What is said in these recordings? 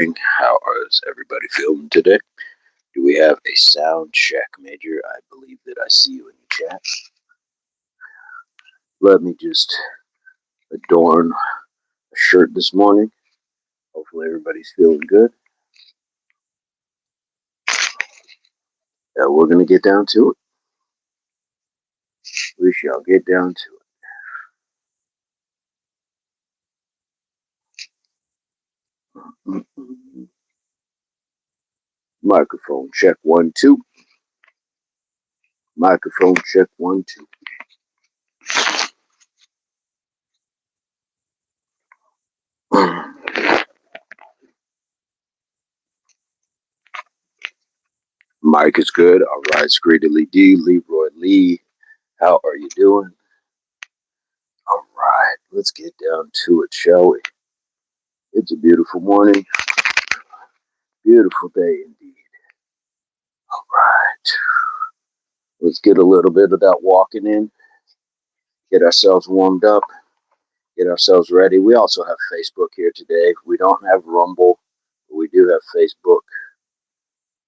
How is everybody feeling today? Do we have a sound check, Major? I believe that I see you in the chat. Let me just adorn a shirt this morning. Hopefully, everybody's feeling good. We're going to get down to it. We shall get down to it. Microphone check 1 2. Microphone check 1 2. Mike is good. All right, Screedily D, Leroy Lee. How are you doing? All right, let's get down to it, shall we? It's a beautiful morning. Beautiful day indeed. All right. Let's get a little bit of that walking in, get ourselves warmed up, get ourselves ready. We also have Facebook here today. We don't have Rumble, but we do have Facebook.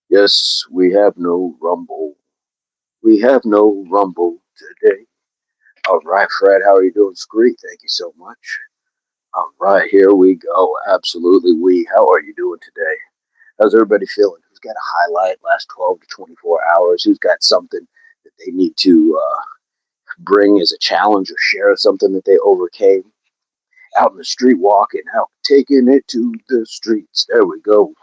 Yes, we have no Rumble. We have no Rumble today. All right, Fred, how are you doing? Scree, thank you so much. All right, here we go. Absolutely, how are you doing today? How's everybody feeling? Who's got a highlight last 12 to 24 hours? Who's got something that they need to bring as a challenge or share something that they overcame? Out in the street walking, out taking it to the streets. There we go.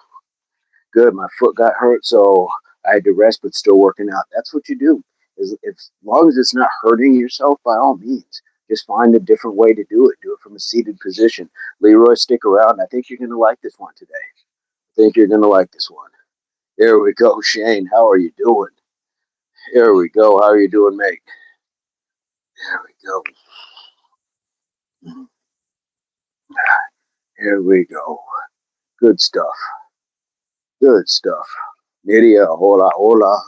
Good. My foot got hurt, so I had to rest, but still working out. That's what you do. As long as it's not hurting yourself, by all means, just find a different way to do it. Do it from a seated position. Leroy, stick around. I think you're going to like this one today. I think you're going to like this one. There we go, Shane. How are you doing? Here we go. How are you doing, mate? There we go. Here we go. Good stuff. Good stuff. Nidia, hola, hola.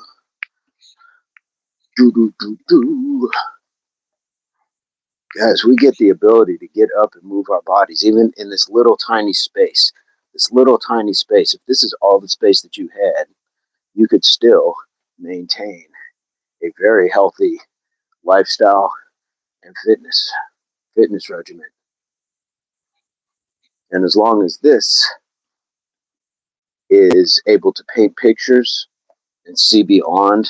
Do, do, do, do. Guys, we get the ability to get up and move our bodies, even in this little tiny space. This little tiny space. If this is all the space that you had, you could still maintain a very healthy lifestyle and fitness regimen. And as long as this is able to paint pictures and see beyond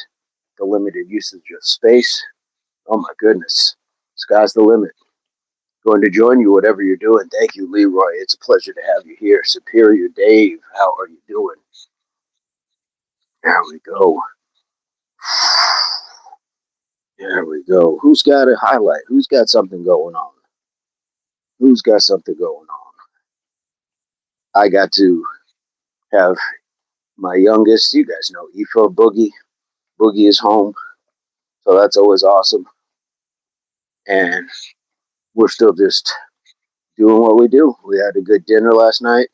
the limited usage of space, oh my goodness, sky's the limit. Going to join you, whatever you're doing. Thank you, Leroy. It's a pleasure to have you here. Superior Dave, how are you doing? There we go. There we go. Who's got a highlight? Who's got something going on? Who's got something going on? I got to have my youngest, you guys know, Ifo Boogie. Boogie is home, so that's always awesome. And we're still just doing what we do. We had a good dinner last night.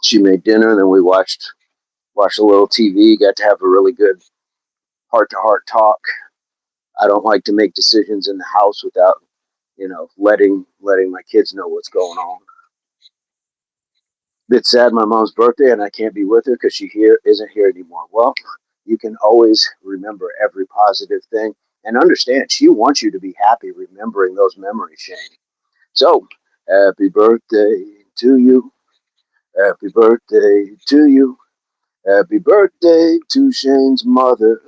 She made dinner, and then we watched a little TV. Got to have a really good heart-to-heart talk. I don't like to make decisions in the house without, letting my kids know what's going on. Bit sad my mom's birthday and I can't be with her because she isn't here anymore. Well, you can always remember every positive thing and understand she wants you to be happy remembering those memories, Shane. So, happy birthday to you. Happy birthday to you. Happy birthday to Shane's mother.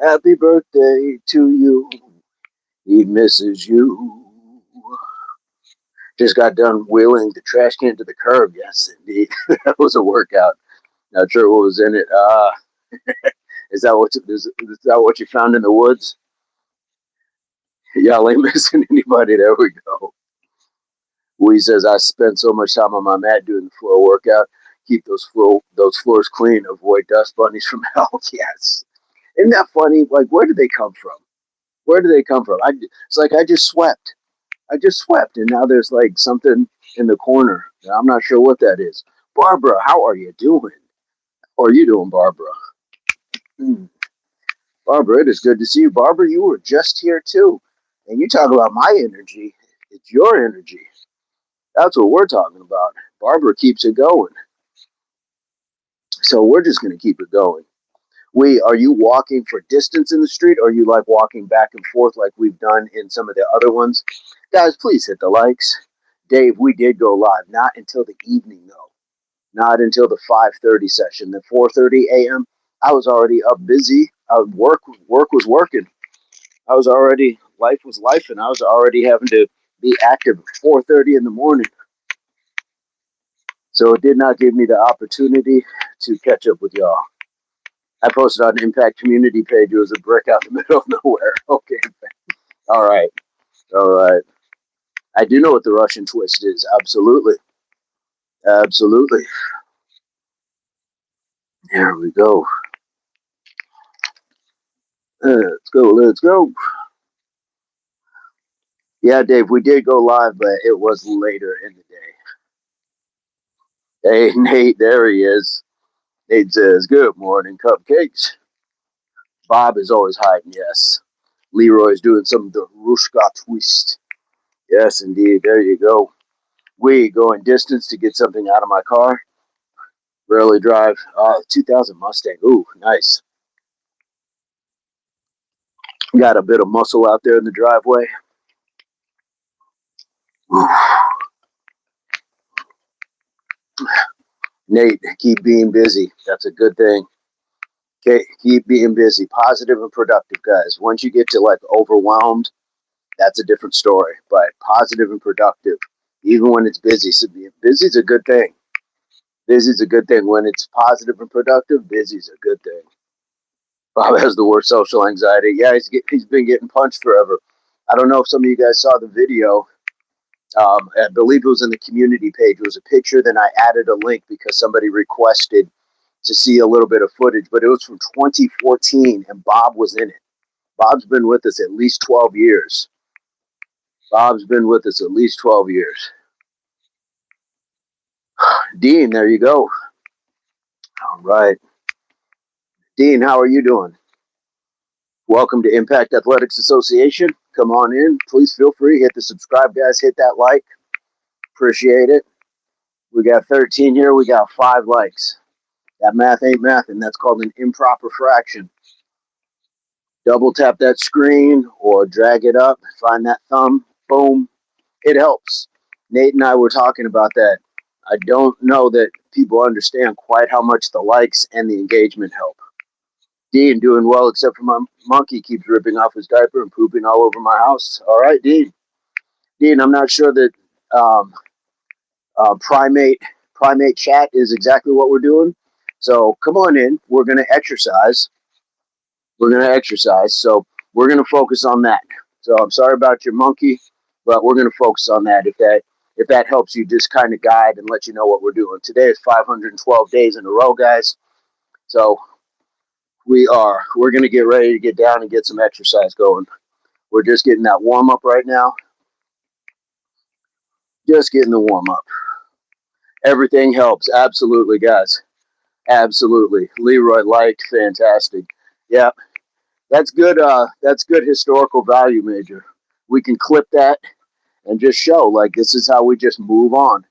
Happy birthday to you. He misses you. Just got done wheeling the trash can to the curb. Yes, indeed. That was a workout. Not sure what was in it. Is that what you found in the woods? Y'all ain't missing anybody. There we go. Wee says, I spend so much time on my mat doing the floor workout. Keep those floors clean. Avoid dust bunnies from hell. Yes. Isn't that funny? Like, where did they come from? Where do they come from? It's like I just swept. And now there's like something in the corner. I'm not sure what that is. Barbara, how are you doing? How are you doing, Barbara? Barbara, it is good to see you. Barbara, you were just here too. And you talk about my energy. It's your energy. That's what we're talking about. Barbara keeps it going. So we're just going to keep it going. Are you walking for distance in the street, or are you like walking back and forth like we've done in some of the other ones? Guys, please hit the likes. Dave, we did go live, not until the evening though. Not until the 5:30 session. The 4:30 a.m. I was already up busy. Work was working. I was already life was life, and I was already having to be active at 4:30 in the morning. So it did not give me the opportunity to catch up with y'all. I posted on the Impact Community page. It was a brick out in the middle of nowhere. Okay. All right. All right. I do know what the Russian twist is. Absolutely. Absolutely. There we go. Let's go. Let's go. Yeah, Dave, we did go live, but it was later in the day. Hey, Nate, there he is. Nate says, "Good morning, cupcakes." Bob is always hiding, yes. Leroy's doing some of the Rushka twist. Yes, indeed. There you go. We going distance to get something out of my car. Rarely drive. 2000 Mustang. Ooh, nice. Got a bit of muscle out there in the driveway. Nate, keep being busy. That's a good thing. Okay, keep being busy. Positive and productive, guys. Once you get to like overwhelmed, that's a different story. But positive and productive, even when it's busy. So busy is a good thing. Busy is a good thing. When it's positive and productive, busy is a good thing. Bob has the worst social anxiety. Yeah, he's been getting punched forever. I don't know if some of you guys saw the video. I believe it was in the community page. It was a picture. Then I added a link because somebody requested to see a little bit of footage. But it was from 2014, and Bob was in it. Bob's been with us at least 12 years. Bob's been with us at least 12 years. Dean, there you go. All right. Dean, how are you doing? Welcome to Impact Athletics Association. Come on in. Please feel free. Hit the subscribe, guys. Hit that like. Appreciate it. We got 13 here. We got 5 likes. That math ain't math, and that's called an improper fraction. Double tap that screen or drag it up. Find that thumb. Boom. It helps. Nate and I were talking about that. I don't know that people understand quite how much the likes and the engagement help. Dean, doing well, except for my monkey keeps ripping off his diaper and pooping all over my house. All right, Dean. Dean, I'm not sure that um, primate chat is exactly what we're doing. So come on in. We're going to exercise. We're going to exercise. So we're going to focus on that. So I'm sorry about your monkey, but we're going to focus on that. If that helps you just kind of guide and let you know what we're doing. Today is 512 days in a row, guys. So we're going to get ready to get down and get some exercise going. We're just getting that warm up right now. Just getting the warm up. Everything helps. Absolutely, guys. Absolutely. Leroy liked. Fantastic. Yeah, that's good. That's good historical value, Major. We can clip that and just show like this is how we just move on.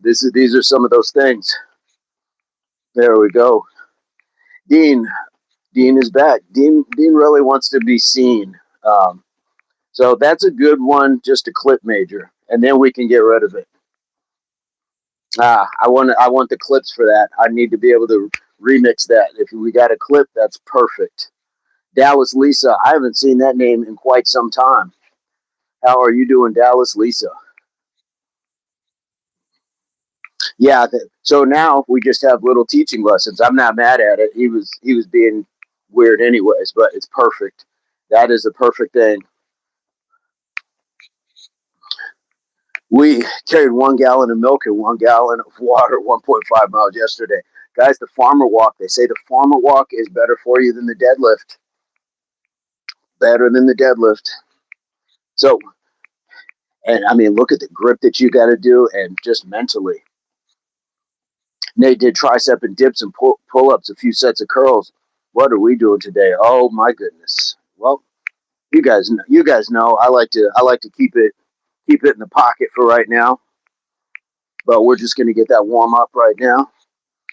These are some of those things. There we go. Dean is back. Dean really wants to be seen. So that's a good one, just a clip, Major, and then we can get rid of it. I want the clips for that. I need to be able to remix that. If we got a clip, that's perfect. Dallas Lisa, I haven't seen that name in quite some time. How are you doing, Dallas Lisa? Yeah. So now we just have little teaching lessons. I'm not mad at it. He was being weird anyways, but it's perfect. That is the perfect thing. We carried 1 gallon of milk and 1 gallon of water 1.5 miles yesterday. Guys, the farmer walk, they say the farmer walk is better for you than the deadlift. Better than the deadlift. So, and I mean, look at the grip that you got to do and just mentally. Nate did tricep and dips and pull-ups, a few sets of curls. What are we doing today? Oh my goodness. Well, you guys know I like to keep it in the pocket for right now. But we're just going to get that warm up right now.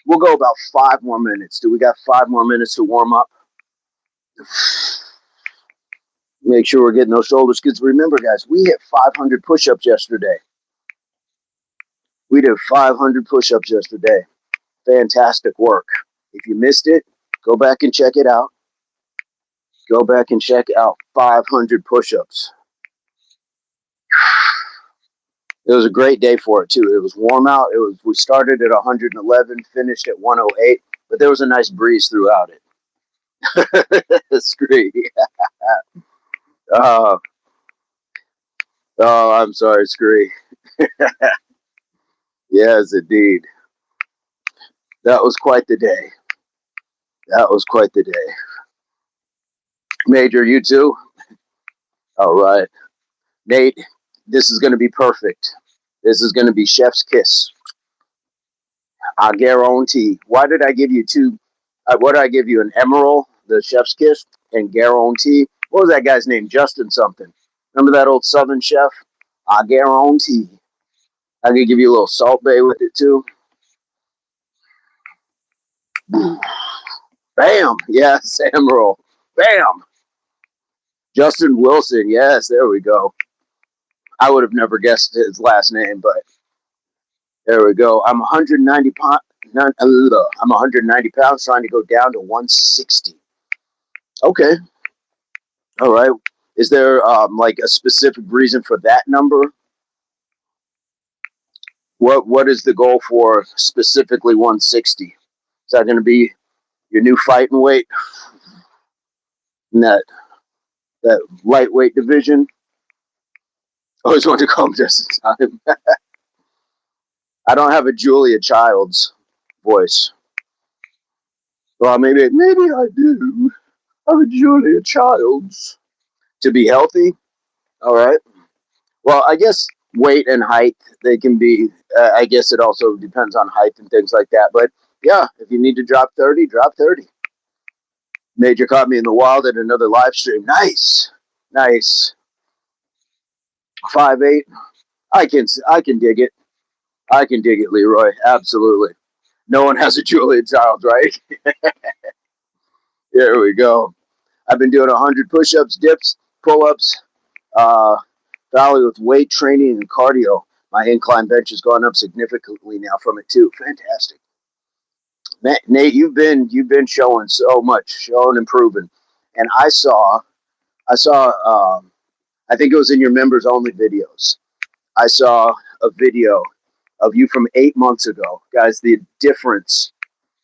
We'll go about 5 more minutes. Do we got 5 more minutes to warm up? Make sure we're getting those shoulders. Because remember, guys, we hit 500 push-ups yesterday. We did 500 push-ups yesterday. Fantastic work. If you missed it, go back and check it out. Go back and check out 500 push-ups. It was a great day for it, too. It was warm out. We started at 111, finished at 108, but there was a nice breeze throughout it. Scree. Oh, I'm sorry, Scree. Yes, indeed. That was quite the day. That was quite the day. Major, you too? All right. Nate, this is going to be perfect. This is going to be chef's kiss. I guarantee. Why did I give you two? What did I give you? An emerald, the chef's kiss, and guarantee. What was that guy's name? Justin something. Remember that old Southern chef? I guarantee. I could give you a little Salt Bay with it too. Bam. Yes, emerald. Bam. Justin Wilson. Yes, there we go. I would have never guessed his last name, but there we go. I'm 190 pounds. I'm 190 pounds, trying to go down to 160. Okay. All right. Is there like a specific reason for that number? What is the goal for specifically 160? Is that going to be your new fighting weight in that lightweight division? I always want to come just in time. I don't have a Julia Childs voice. Well, maybe I do. I have a Julia Childs. To be healthy, all right. Well, I guess weight and height, they can be, I guess it also depends on height and things like that. But yeah, if you need to drop 30, drop 30. Major caught me in the wild at another live stream. Nice. Nice. 5'8". I can dig it. I can dig it, Leroy. Absolutely. No one has a Julia Child, right? There we go. I've been doing 100 push-ups, dips, pull-ups, uh, Valley with weight training and cardio. My incline bench has gone up significantly now from it too. Fantastic. Nate, you've been showing so much, showing and improving. And I saw I think it was in your members only videos. I saw a video of you from 8 months ago. Guys, the difference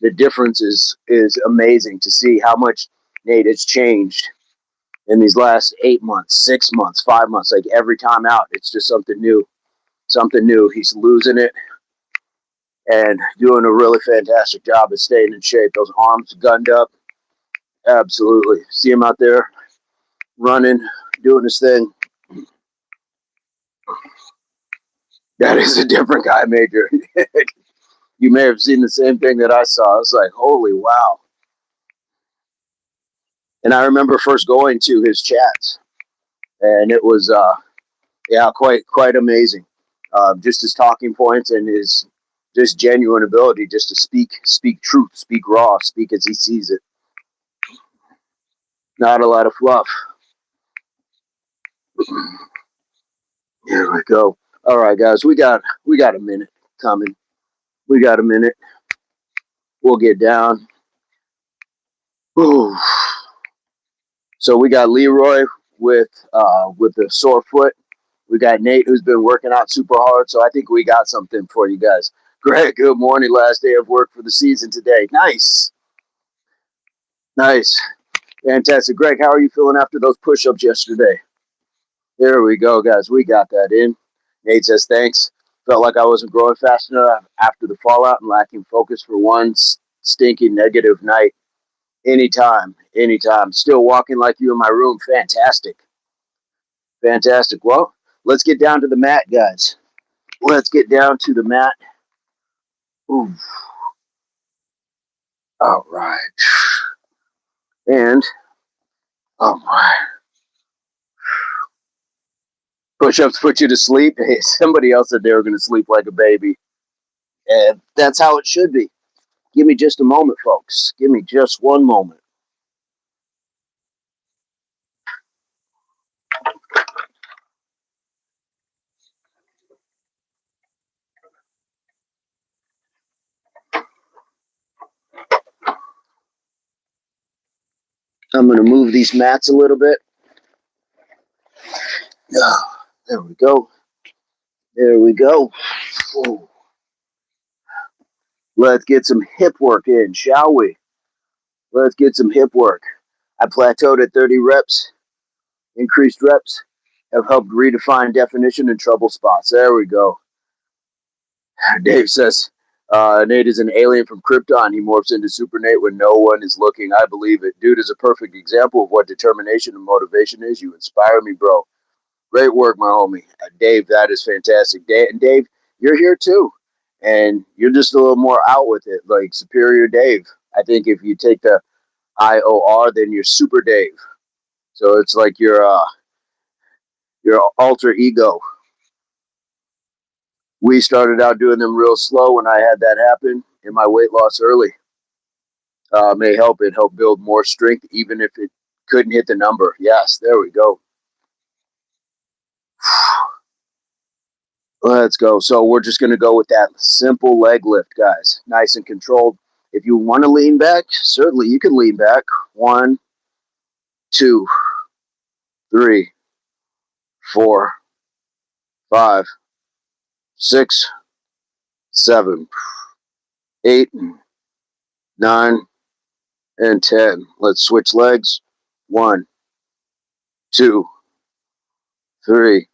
is amazing to see how much Nate has changed in these last 8 months, 6 months, 5 months. Like every time out, it's just something new. Something new. He's losing it and doing a really fantastic job of staying in shape. Those arms gunned up. Absolutely. See him out there running, doing his thing. That is a different guy, Major. You may have seen the same thing that I saw. I was like, holy wow. And I remember first going to his chats, and it was, yeah, quite amazing. Just his talking points and his just genuine ability just to speak truth, speak raw, speak as he sees it. Not a lot of fluff. Here we go. All right, guys, we got a minute coming. We got a minute. We'll get down. Ooh. So we got Leroy with the sore foot. We got Nate who's been working out super hard. So I think we got something for you guys. Greg, good morning. Last day of work for the season today. Nice. Nice. Fantastic. Greg, how are you feeling after those push-ups yesterday? There we go, guys. We got that in. Nate says, thanks. Felt like I wasn't growing fast enough after the fallout and lacking focus for one stinking negative night. Anytime. Still walking like you in my room. Fantastic. Well, let's get down to the mat, guys. Let's get down to the mat. Ooh. All right. And, all right. Push-ups put you to sleep. Hey, somebody else said they were going to sleep like a baby. And that's how it should be. Give me just a moment, folks. Give me just one moment. I'm going to move these mats a little bit. There we go. There we go. Ooh. Let's get some hip work in, shall we? Let's get some hip work. I plateaued at 30 reps. Increased reps have helped redefine definition and trouble spots. There we go. Dave says, Nate is an alien from Krypton. He morphs into Super Nate when no one is looking. I believe it. Dude is a perfect example of what determination and motivation is. You inspire me, bro. Great work, my homie. Dave, that is fantastic. And Dave, you're here too. And you're just a little more out with it, like Superior Dave. I think if you take the IOR, then you're Super Dave. So it's like your alter ego. We started out doing them real slow when I had that happen in my weight loss early. May help it help build more strength, even if it couldn't hit the number. Yes, there we go. Let's go. So we're just going to go with that simple leg lift, guys. Nice and controlled. If you want to lean back, certainly you can lean back. 1, 2, 3, 4, 5, 6, 7, 8, 9, and 10. Let's switch legs. 1, 2, 3,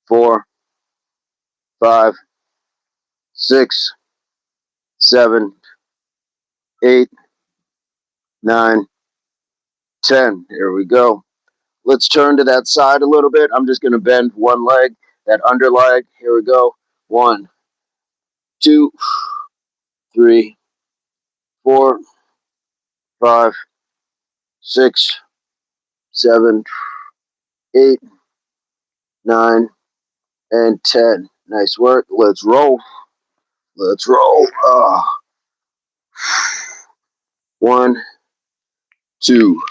4, 5, 6, 7, 8, 9, 10. Here we go. Let's turn to that side a little bit. I'm just going to bend one leg, that under leg. Here we go. 1, 2, 3, 4, 5, 6, 7, 8, 9, and 10. Nice work. Let's roll. Let's roll. 1, 2,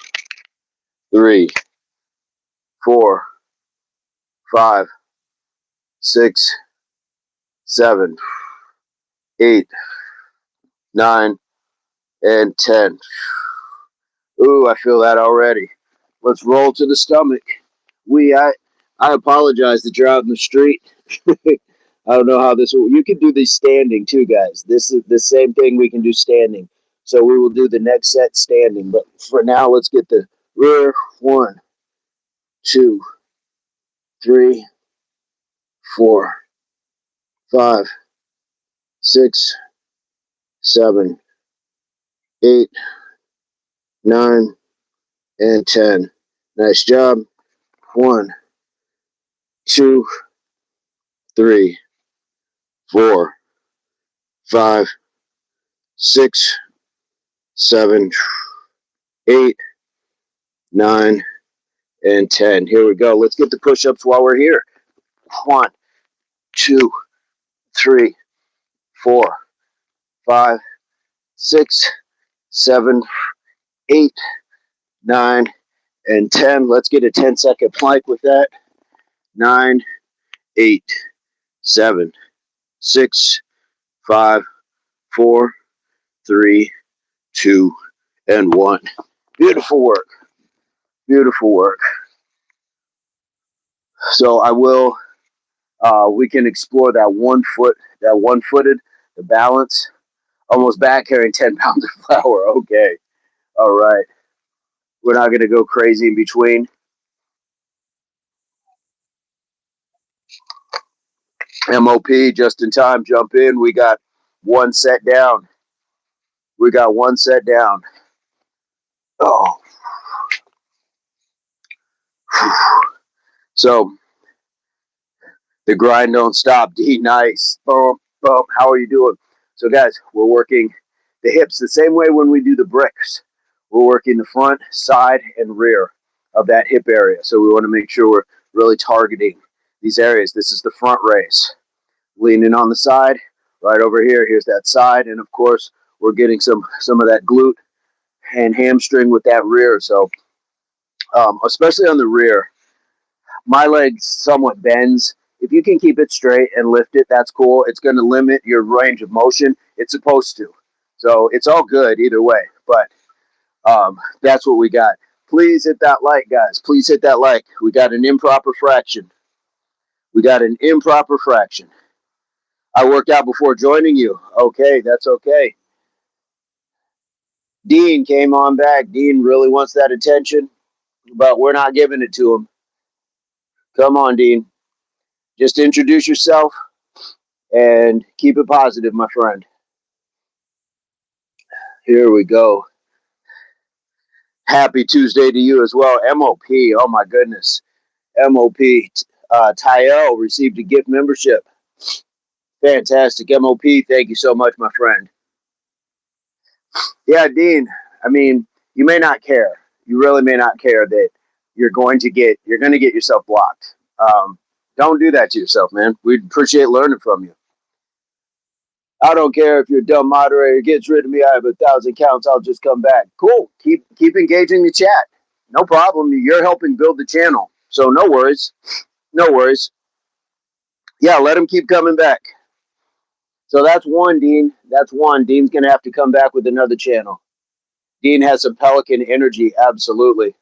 3, 4, 5, 6, 7, 8, 9, and 10. Ooh, I feel that already. Let's roll to the stomach. I apologize that you're out in the street. I don't know how this will. You can do this standing too, guys. This is the same thing we can do standing. So we will do the next set standing. But for now, let's get the rear. 1, 2, 3, 4, 5, 6, 7, 8, 9, and 10. Nice job. 1, 2, 3, 4, 5, 6, 7, 8, 9, and 10. Here we go. Let's get the push-ups while we're here. 1, 2, 3, 4, 5, 6, 7, 8, 9, and 10. Let's get a 10-second plank with that. 9, 8, 7, 6, 5, 4, 3, 2, and 1. Beautiful work. Beautiful work. So I will. We can explore that one-footed, the balance. Almost back carrying 10 pounds of flour. Okay. All right. We're not going to go crazy in between. MOP, just in time, jump in. We got one set down. We got one set down. Oh. So the grind don't stop. D, nice. Boom, boom. How are you doing? So, guys, we're working the hips the same way when we do the bricks. We're working the front, side, and rear of that hip area. So we want to make sure we're really targeting these areas. This is the front raise. Leaning on the side, right over here. Here's that side, and of course, we're getting some of that glute and hamstring with that rear. So, especially on the rear, my leg somewhat bends. If you can keep it straight and lift it, that's cool. It's going to limit your range of motion. It's supposed to. So it's all good either way. But that's what we got. Please hit that like, guys. Please hit that like. We got an improper fraction. We got an improper fraction. I worked out before joining you. Okay, that's okay. Dean came on back. Dean really wants that attention, but we're not giving it to him. Come on, Dean. Just introduce yourself and keep it positive, my friend. Here we go. Happy Tuesday to you as well. MOP, oh my goodness. MOP, Tyel received a gift membership. Fantastic. MOP, thank you so much, my friend. Yeah, Dean, I mean, you may not care. You really may not care that you're going to get yourself blocked. Don't do that to yourself, man. We'd appreciate learning from you. I don't care if your dumb moderator gets rid of me. I have 1,000 counts. I'll just come back. Cool. Keep engaging the chat. No problem. You're helping build the channel. So no worries. No worries. Yeah, let him keep coming back. So that's one, Dean. That's one. Dean's going to have to come back with another channel. Dean has some Pelican energy. Absolutely.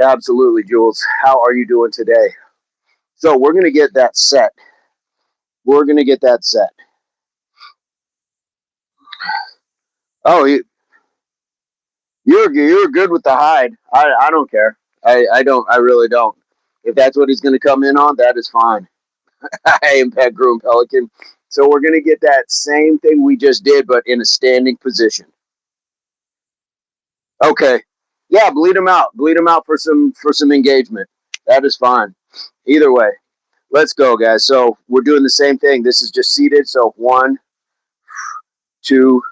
Absolutely, Jules. How are you doing today? So we're going to get that set. We're going to get that set. Oh, you're good with the hide. I don't care. I don't. I really don't. If that's what he's going to come in on, that is fine. Impact Groom Pelican. So we're going to get that same thing we just did, but in a standing position. Okay. Yeah, bleed him out. Bleed him out for some engagement. That is fine. Either way, let's go, guys. So we're doing the same thing. This is just seated. So 1, 2,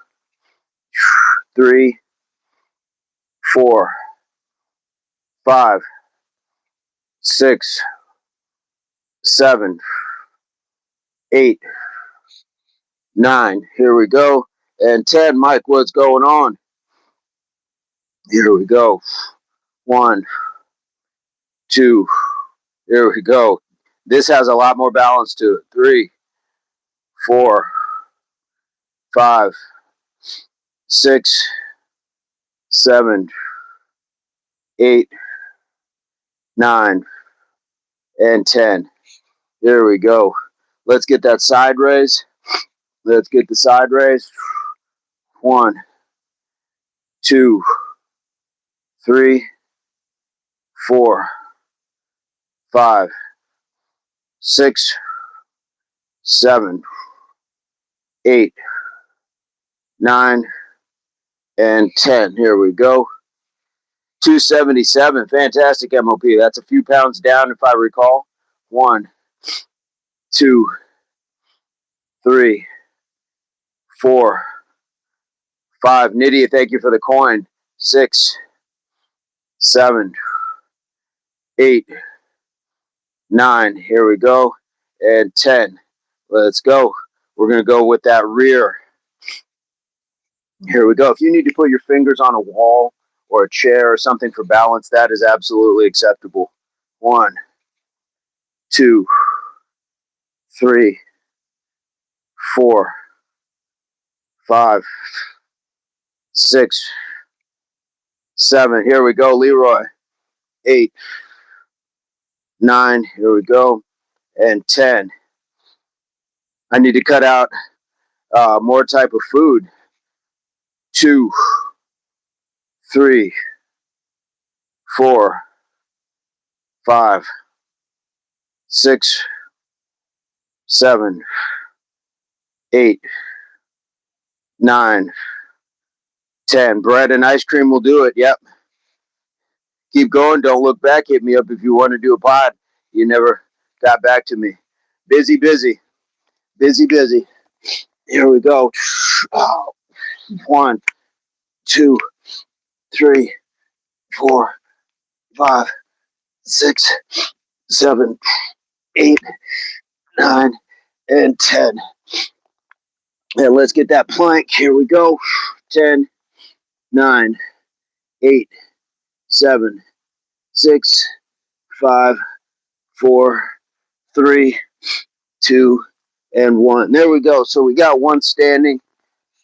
3, 4, 5, 6, 7, 8, 9. Here we go. And 10. Mike, what's going on? Here we go. 1, 2. Here we go. This has a lot more balance to it. 3, 4, 5, 6, 7, 8, 9, and 10. Here we go. Let's get that side raise. Let's get the side raise. 1, 2, 3, 4, 5, 6, 7, 8, 9, and 10. Here we go. 277. Fantastic MOP. That's a few pounds down if I recall. 1, 2, 3, 4, 5. Nydia, thank you for the coin. 6, 7, 8, 9. Here we go. And 10. Let's go. We're going to go with that rear. Here we go. If you need to put your fingers on a wall or a chair or something for balance, that is absolutely acceptable. 1, 2, 3, 4, 5, 6, 7. Here we go, Leroy. 8, 9. Here we go. And 10. I need to cut out more type of food. 2, 3, 4, 5, 6, 7, 8, 9, 10. Bread and ice cream will do it. Yep. Keep going. Don't look back. Hit me up if you want to do a pod. You never got back to me. Busy, busy. Busy, busy. Here we go. 1, 2, 3, 4, 5, 6, 7, 8, 9, and 10. And let's get that plank. Here we go. 10, 9, 8, 7, 6, 5, 4, 3, 2, and 1. There we go. So we got one standing.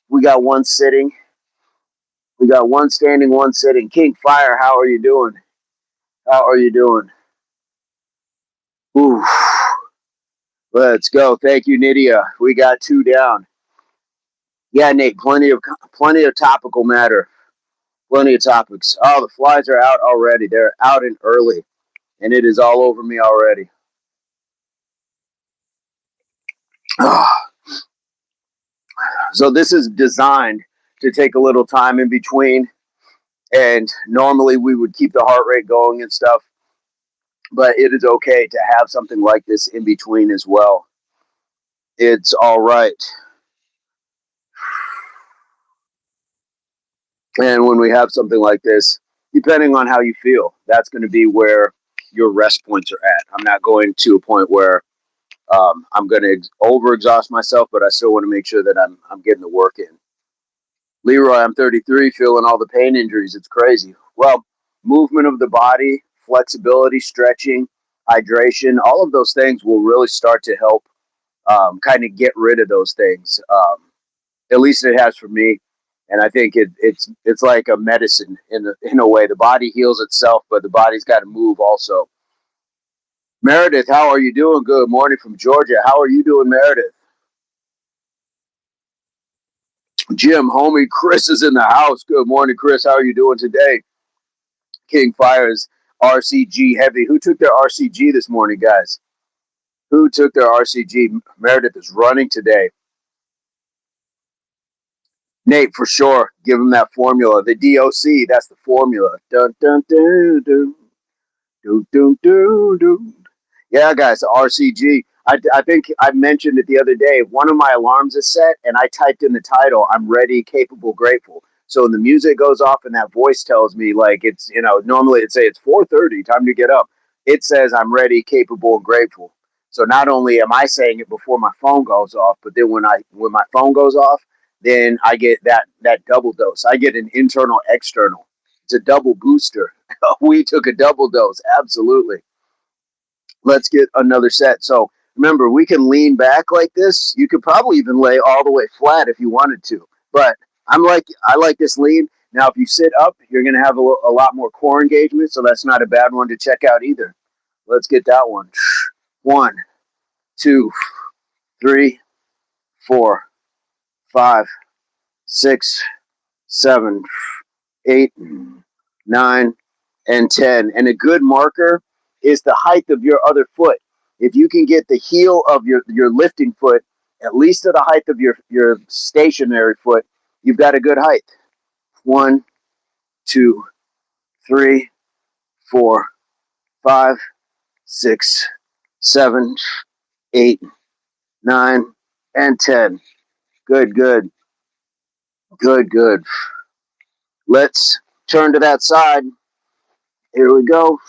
We got one sitting. We got one standing, one sitting. King Fire, how are you doing? How are you doing? Ooh. Let's go. Thank you, Nydia. We got two down. Yeah, Nate, plenty of topical matter. Plenty of topics. Oh, the flies are out already. They're out and early, and it is all over me already. So this is designed to take a little time in between, and normally we would keep the heart rate going and stuff, but it is okay to have something like this in between as well. It's all right. And when we have something like this, depending on how you feel, that's going to be where your rest points are at. I'm not going to a point where I'm going to over exhaust myself, but I still want to make sure that I'm getting the work in. Leroy, I'm 33, feeling all the pain injuries. It's crazy. Well, movement of the body, flexibility, stretching, hydration, all of those things will really start to help kind of get rid of those things. At least it has for me. And I think it's like a medicine in a way. The body heals itself, but the body's got to move also. Meredith, how are you doing? Good morning from Georgia. How are you doing, Meredith? Jim, homie, Chris is in the house. Good morning, Chris. How are you doing today? King Fires RCG heavy. Who took their RCG this morning, guys? Who took their RCG? Meredith is running today. Nate, for sure. Give him that formula. The DOC, that's the formula. Dun, dun, dun, dun. Do, do, do, do. Yeah, guys, RCG. I think I mentioned it the other day. One of my alarms is set, and I typed in the title, I'm ready, capable, grateful. So when the music goes off and that voice tells me, like, it's, normally it'd say it's 4:30, time to get up. It says I'm ready, capable, and grateful. So not only am I saying it before my phone goes off, but then when my phone goes off, then I get that double dose. I get an internal, external. It's a double booster. We took a double dose. Absolutely. Let's get another set. So remember, we can lean back like this. You could probably even lay all the way flat if you wanted to. But I like this lean. Now, if you sit up, you're going to have a lot more core engagement. So that's not a bad one to check out either. Let's get that one. 1, 2, 3, 4, 5, 6, 7, 8, 9, and 10. And a good marker is the height of your other foot. If you can get the heel of your lifting foot at least to the height of your stationary foot, you've got a good height. 1, 2, 3, 4, 5, 6, 7, 8, 9, and 10. Good, good, good, good. Let's turn to that side. Here we go.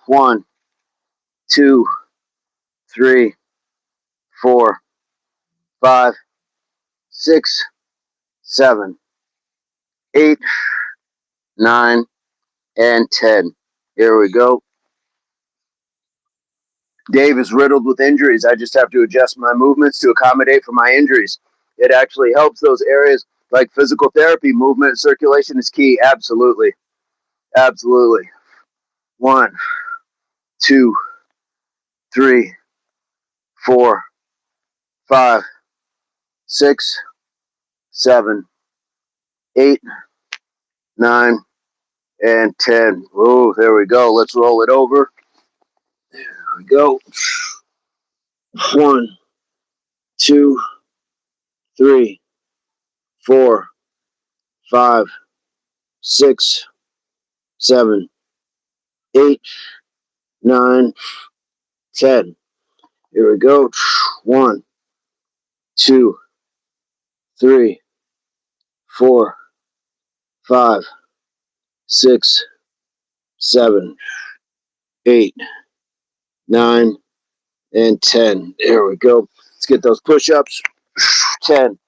1, 2, 3, 4, 5, 6, 7, 8, 9, and 10. Here we go. Dave is riddled with injuries. I just have to adjust my movements to accommodate for my injuries. It actually helps those areas like physical therapy. Movement and circulation is key. Absolutely. Absolutely. 1, 2, 3, 4, 5, 6, 7, 8, 9, and 10. Oh, there we go. Let's roll it over. There we go. 1, 2, 3, 4, 5, 6, 7, 8, 9, 10. Here we go. 1, 2, 3, 4, 5, 6, 7, 8, 9, and 10. There we go. Let's get those push ups. 10,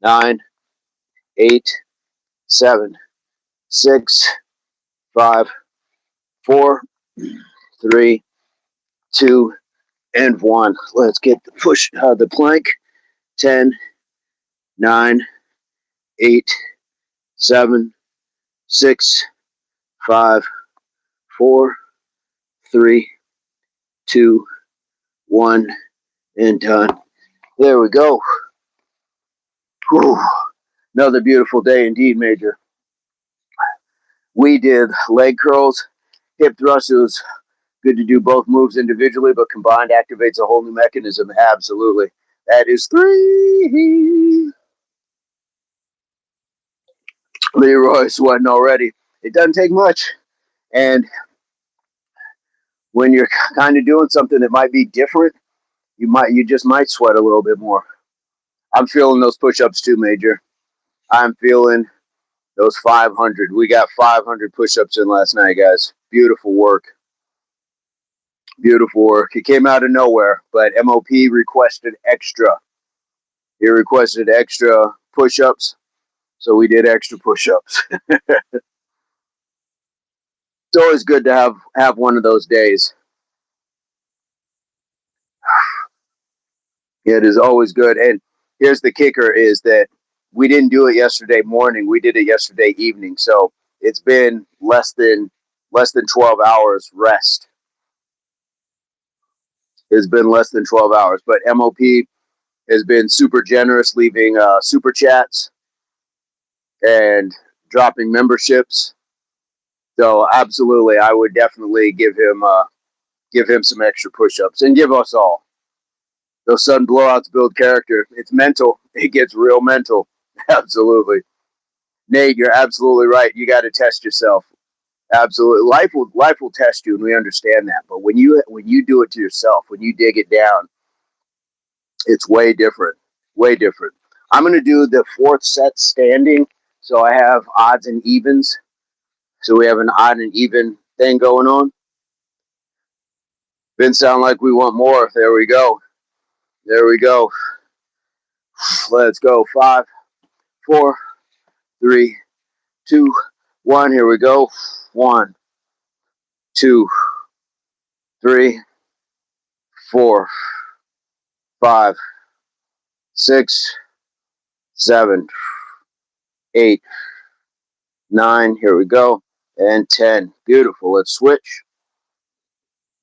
9, 8, 7, 6, 5, 4, 3, 2, and 1. Let's get the plank. 10, 9, 8, 7, 6, 5, 4, 3, 2, 1, and done. There we go. Whew. Another beautiful day indeed, Major. We did leg curls, hip thrusts. It was good to do both moves individually, but combined activates a whole new mechanism. Absolutely. That is 3. Leroy sweating already. It doesn't take much. And when you're kind of doing something that might be different, you just might sweat a little bit more. I'm feeling those push-ups too, Major. I'm feeling those 500. We got 500 push-ups in last night, guys. Beautiful work. Beautiful work. It came out of nowhere, but MOP requested extra. He requested extra push-ups, so we did extra push-ups. It's always good to have one of those days. It is always good. And here's the kicker is that we didn't do it yesterday morning. We did it yesterday evening. So it's been less than 12 hours rest. It's been less than 12 hours. But MOP has been super generous, leaving super chats and dropping memberships. So absolutely, I would definitely give him some extra push-ups, and give us all. Those sudden blowouts build character. It's mental. It gets real mental. Absolutely. Nate, you're absolutely right. You got to test yourself. Absolutely. Life will test you, and we understand that. But when you do it to yourself, when you dig it down, it's way different. Way different. I'm going to do the fourth set standing. So I have odds and evens. So we have an odd and even thing going on. Didn't sound like we want more. There we go. There we go. Let's go. 5, 4, 3, 2, 1. Here we go. 1, 2, 3, 4, 5, 6, 7, 8, 9. Here we go. And 10. Beautiful. Let's switch.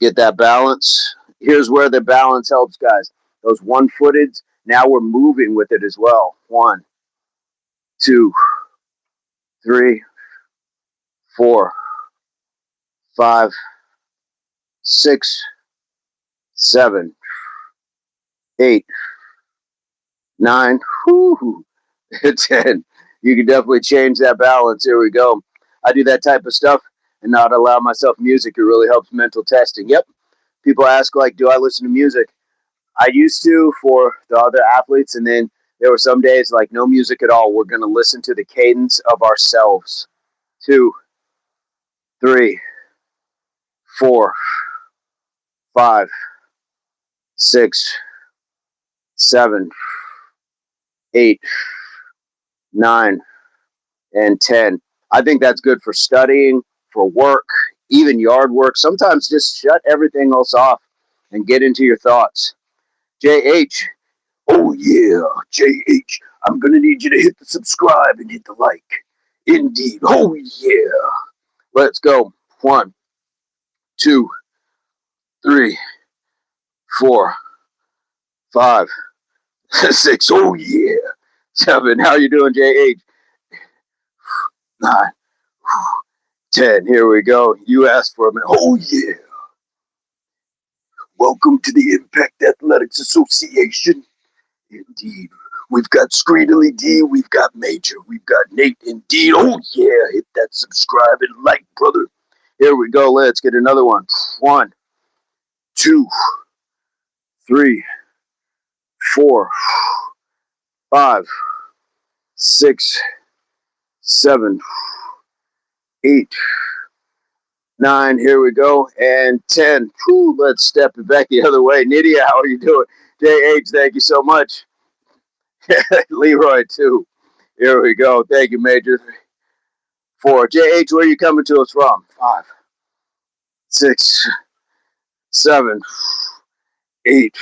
Get that balance. Here's where the balance helps, guys. Those one-footed, now we're moving with it as well. 1, 2, 3, 4, 5, 6, 7, 8, 9, 10. You can definitely change that balance. Here we go. I do that type of stuff and not allow myself music. It really helps mental testing. Yep. People ask, like, do I listen to music? I used to for the other athletes, and then there were some days like no music at all. We're going to listen to the cadence of ourselves. 2, 3, 4, 5, 6, 7, 8, 9, and 10. I think that's good for studying, for work, even yard work. Sometimes just shut everything else off and get into your thoughts. JH, oh yeah, JH, I'm going to need you to hit the subscribe and hit the like. Indeed, oh yeah. Let's go. 1, 2, 3, 4, 5, 6, oh yeah. 7, how you doing, JH? 9, 10, here we go. You asked for a minute. Oh yeah. Welcome to the Impact Athletics Association. Indeed. We've got Screedily D, we've got Major, we've got Nate. Indeed. Oh yeah, hit that subscribe and like, brother. Here we go. Let's get another one. 1, 2, 3, 4, 5, 6, 7, 8, 9. Here we go. And 10. Whew, let's step it back the other way. Nydia, how are you doing? JH, thank you so much. Leroy, 2. Here we go. Thank you, Major. 4. JH, where are you coming to us from? 5, 6, 7, 8,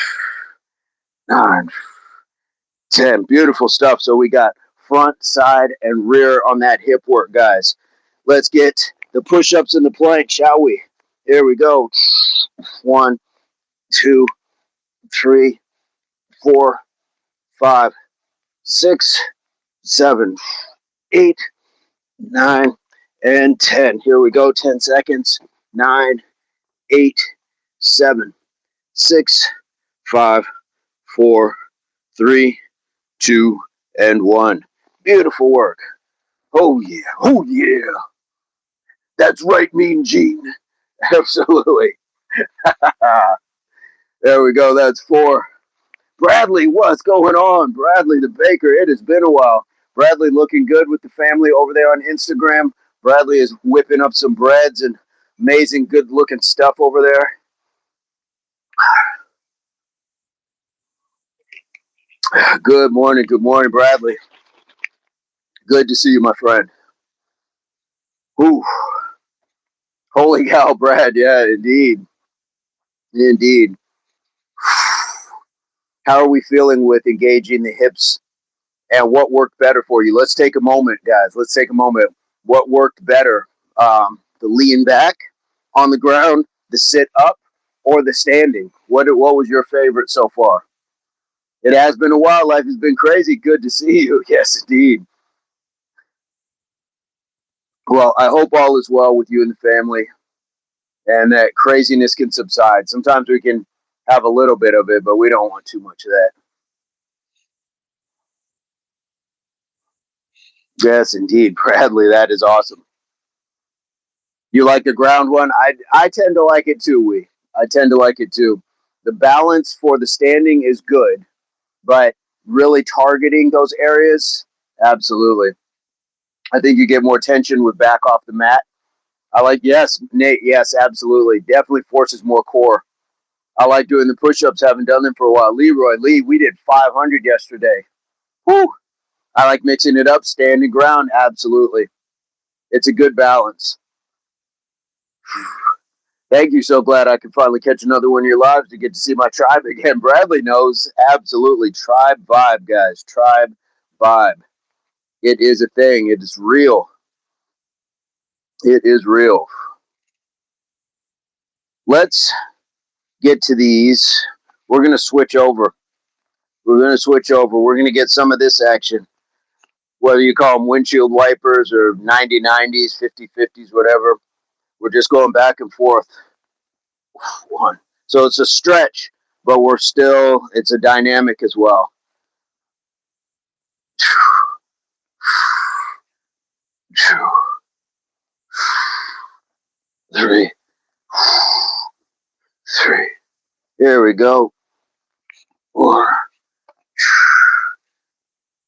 9, 10. Beautiful stuff. So we got front, side, and rear on that hip work, guys. Let's get the push-ups and the plank, shall we? Here we go. 1, 2, 3, 4, 5, 6, 7, 8, 9, and 10. Here we go. 10 seconds. 9, 8, 7, 6, 5, 4, 3, 2, and 1. Beautiful work. Oh yeah. Oh yeah. That's right, Mean Gene. Absolutely. There we go. That's 4. Bradley, what's going on? Bradley the baker. It has been a while. Bradley looking good with the family over there on Instagram. Bradley is whipping up some breads and amazing good looking stuff over there. Good morning, Bradley. Good to see you, my friend. Whew. Holy cow, Brad. Yeah, indeed. Indeed. How are we feeling with engaging the hips and what worked better for you? Let's take a moment, guys. Let's take a moment. What worked better? The lean back on the ground, the sit up, or the standing? What was your favorite so far? It has been a while. Life has been crazy. Good to see you. Yes, indeed. Well, I hope all is well with you and the family and that craziness can subside. Sometimes we can have a little bit of it, but we don't want too much of that. Yes, indeed. Bradley, that is awesome. You like the ground one? I tend to like it too, I tend to like it too. The balance for the standing is good, but really targeting those areas, absolutely. I think you get more tension with back off the mat. I like, yes, Nate, yes, absolutely. Definitely forces more core. I like doing the push-ups, haven't done them for a while. Leroy, Lee, we did 500 yesterday. Whew. I like mixing it up, standing ground, absolutely. It's a good balance. Thank you. So glad I could finally catch another one of your lives to get to see my tribe again. Bradley knows, absolutely. Tribe vibe, guys. Tribe vibe. It is a thing. It is real. It is real. Let's get to these. We're going to switch over. We're going to switch over. We're going to get some of this action. Whether you call them windshield wipers or 90-90s, 50-50s, whatever. We're just going back and forth. 1. So it's a stretch, but it's a dynamic as well. 2, 3, 3. Here we go. 4,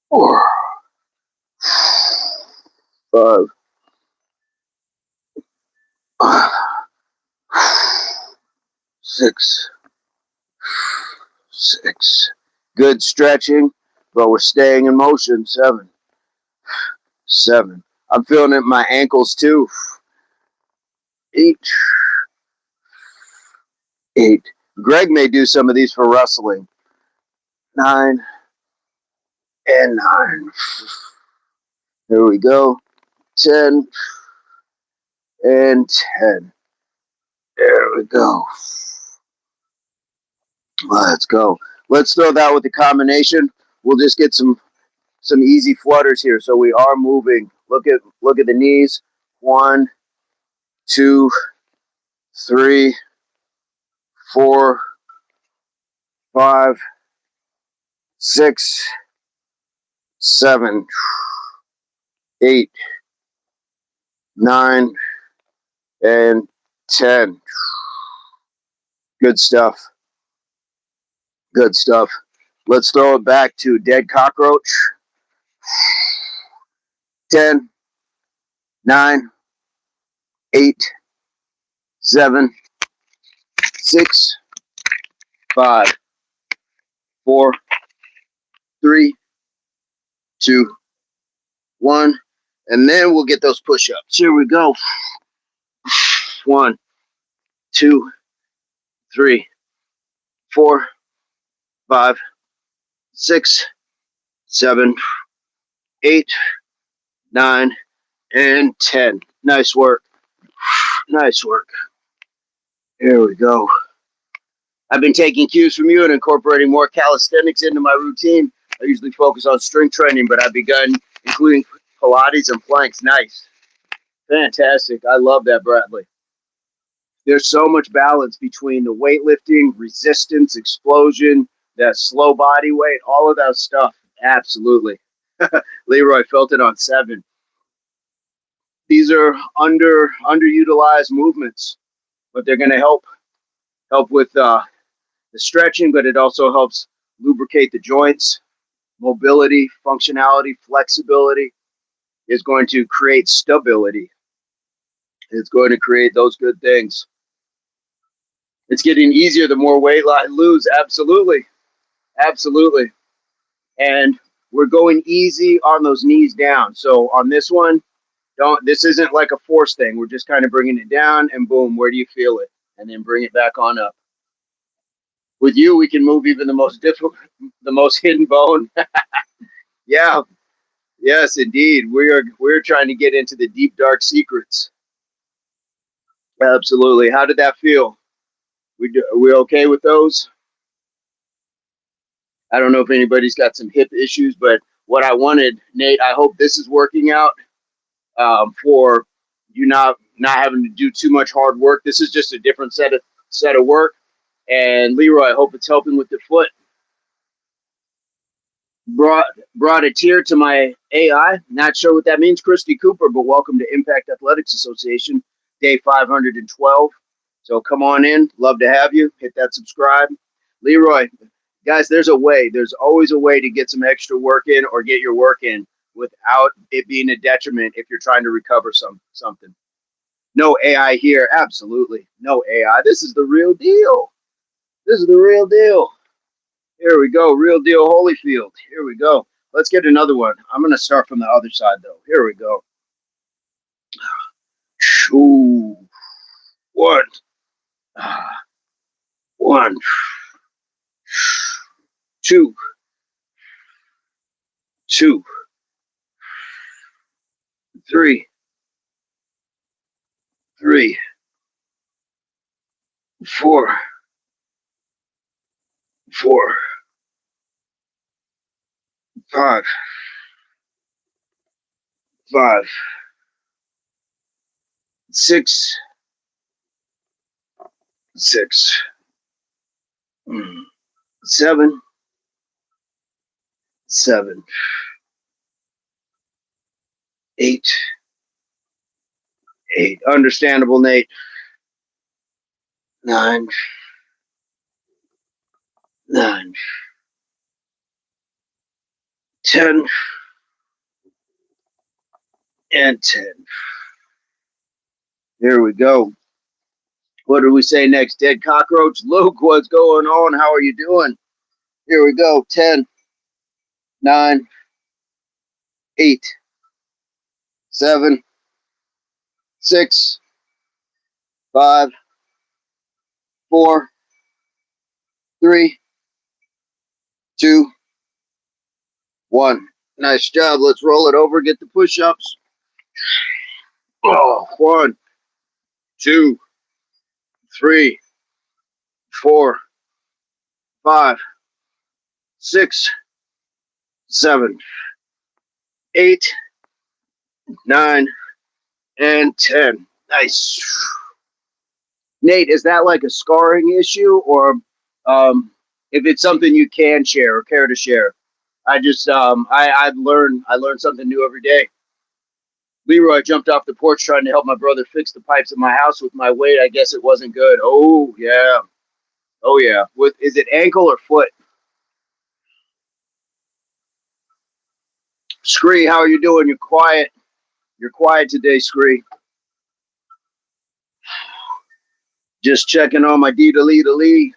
4, 5, 6, 6. Good stretching, but we're staying in motion. 7, 7. I'm feeling it in my ankles too. 8, 8. Greg may do some of these for wrestling. 9 and 9. Here we go. 10 and 10. There we go. Let's go. Let's throw that with the combination. We'll just get some easy flutters here. So we are moving. Look at the knees. 1, 2, 3, 4, 5, 6, 7, 8, 9, and 10. Good stuff. Good stuff. Let's throw it back to dead cockroach. 10, 9, 8, 7, 6, 5, 4, 3, 2, 1, and then we'll get those push-ups. Here we go. 1, 2, 3, 4, 5, 6, 7, 8, 9, and 10. Nice work. Nice work. Here we go. I've been taking cues from you and incorporating more calisthenics into my routine. I usually focus on strength training, but I've begun including Pilates and planks. Nice. Fantastic. I love that, Bradley. There's so much balance between the weightlifting, resistance, explosion, that slow body weight, all of that stuff. Absolutely. Leroy felt it on 7. These are underutilized movements, but they're going to help with the stretching, but it also helps lubricate the joints. Mobility, functionality, flexibility is going to create stability. It's going to create those good things. It's getting easier the more weight I lose. Absolutely. Absolutely. And we're going easy on those knees down. So on this one, this isn't like a force thing. We're just kind of bringing it down and boom, where do you feel it? And then bring it back on up. With you, we can move even the most difficult, the most hidden bone. Yeah. Yes, indeed. We're trying to get into the deep, dark secrets. Absolutely. How did that feel? Are we okay with those? I don't know if anybody's got some hip issues, but what I wanted, Nate, I hope this is working out for you not having to do too much hard work. This is just a different set of work. And Leroy, I hope it's helping with the foot. Brought a tear to my AI. Not sure what that means, Christy Cooper, but welcome to Impact Athletics Association, day 512. So come on in. Love to have you. Hit that subscribe. Leroy, guys, there's a way. There's always a way to get some extra work in or get your work in without it being a detriment if you're trying to recover something. No AI here. Absolutely. No AI. This is the real deal. This is the real deal. Here we go. Real deal Holyfield. Here we go. Let's get another one. I'm going to start from the other side, though. Here we go. Ooh. One. One. 2. 2. 3. 3. 4. 4. 5. 5. 6. 6. 7. 7. 8. 8. Understandable, Nate. 9. 9. 10. And 10. Here we go. What do we say next? Dead cockroach? Luke, what's going on? How are you doing? Here we go. 10, 9, 8, 7, 6, 5, 4, 3, 2, 1. Nice job. Let's roll it over. Get the push-ups. Oh, 1, 2, 3, 4, 5, 6, 7, 8, 9, and 10. Nice. Nate, is that like a scarring issue, or if it's something you can share or care to share? I learned something new every day. Leroy jumped off the porch trying to help my brother fix the pipes at my house with my weight. I guess it wasn't good. Oh yeah, oh yeah. Is it ankle or foot? Scree, how are you doing? You're quiet. You're quiet today, Scree. Just checking on my D to Lee.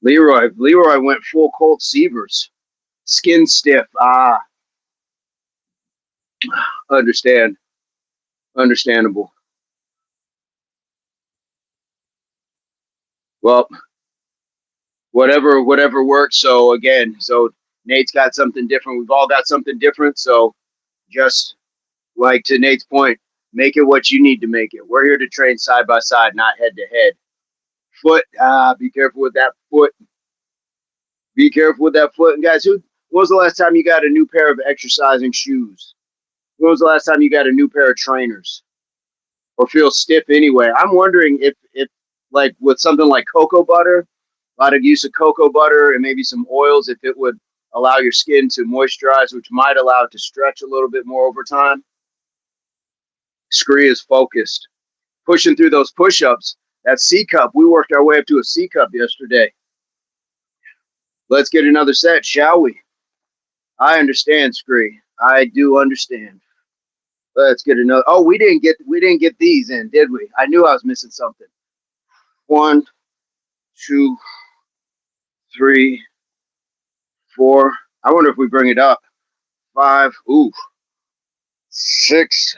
Leroy went full Colt Sievers. Skin stiff. Understand. Understandable. Well, whatever works. So again, Nate's got something different. We've all got something different. So just like to Nate's point, make it what you need to make it. We're here to train side by side, not head to head. Foot, be careful with that foot. Be careful with that foot. And guys, when was the last time you got a new pair of exercising shoes? When was the last time you got a new pair of trainers? Or feel stiff anyway? I'm wondering if like with something like cocoa butter, a lot of use of cocoa butter and maybe some oils, if it would allow your skin to moisturize, which might allow it to stretch a little bit more over time. Scree is focused. Pushing through those push-ups. That C cup, we worked our way up to a C cup yesterday. Let's get another set, shall we? I understand, Scree. I do understand. Let's get another. Oh, we didn't get these in, did we? I knew I was missing something. 1, 2, 3, 4. I wonder if we bring it up. 5. Ooh. 6.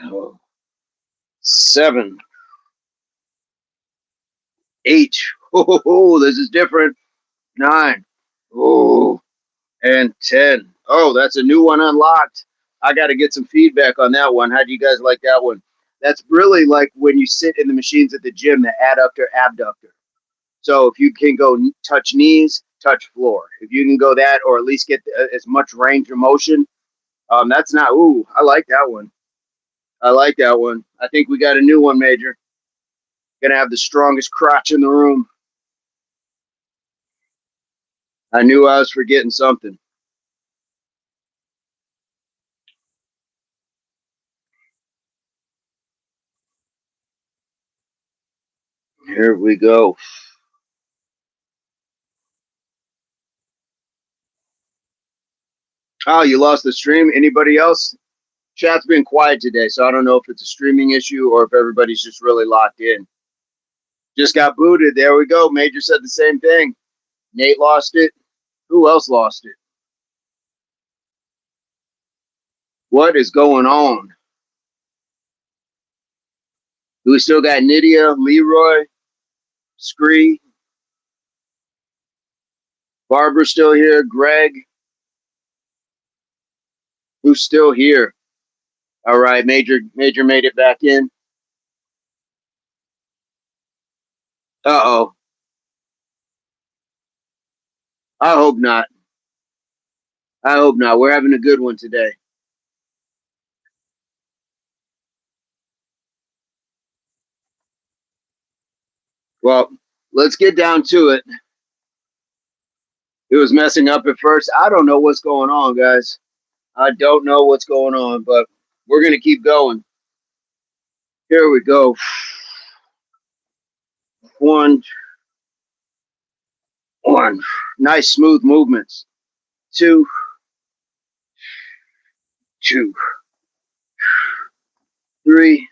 7. 8. Oh, this is different. 9. Oh, and 10. Oh, that's a new one unlocked. I got to get some feedback on that one. How do you guys like that one? That's really like when you sit in the machines at the gym, the adductor, abductor. So if you can go touch knees, touch floor. If you can go that, or at least get as much range of motion, that's not. Ooh, I like that one. I like that one. I think we got a new one, Major. Gonna have the strongest crotch in the room. I knew I was forgetting something. Here we go. Oh, you lost the stream. Anybody else? Chat's been quiet today, so I don't know if it's a streaming issue or if everybody's just really locked in. Just got booted. There we go. Major said the same thing. Nate lost it. Who else lost it? What is going on? We still got Nydia, Leroy, Scree, Barbara's still here, Greg, who's still here. All right, Major made it back in. Uh-oh. I hope not. I hope not. We're having a good one today. Well, let's get down to it. It was messing up at first. I don't know what's going on, guys. I don't know what's going on, but we're going to keep going. Here we go. 1, 1. Nice smooth movements. 2, 2. 3,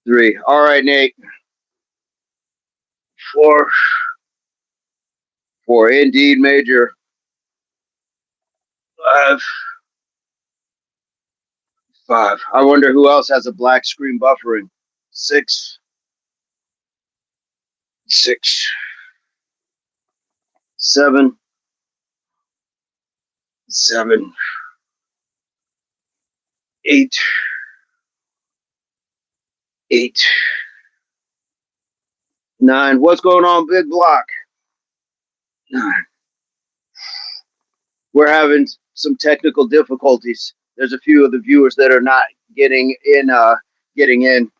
3. All right, Nate. 4, 4. Indeed, Major. 5, 5. I wonder who else has a black screen buffering. 6, 6. 7, 7. 8, 8. 9. What's going on, Big Block? 9. We're having some technical difficulties. There's a few of the viewers that are not getting in.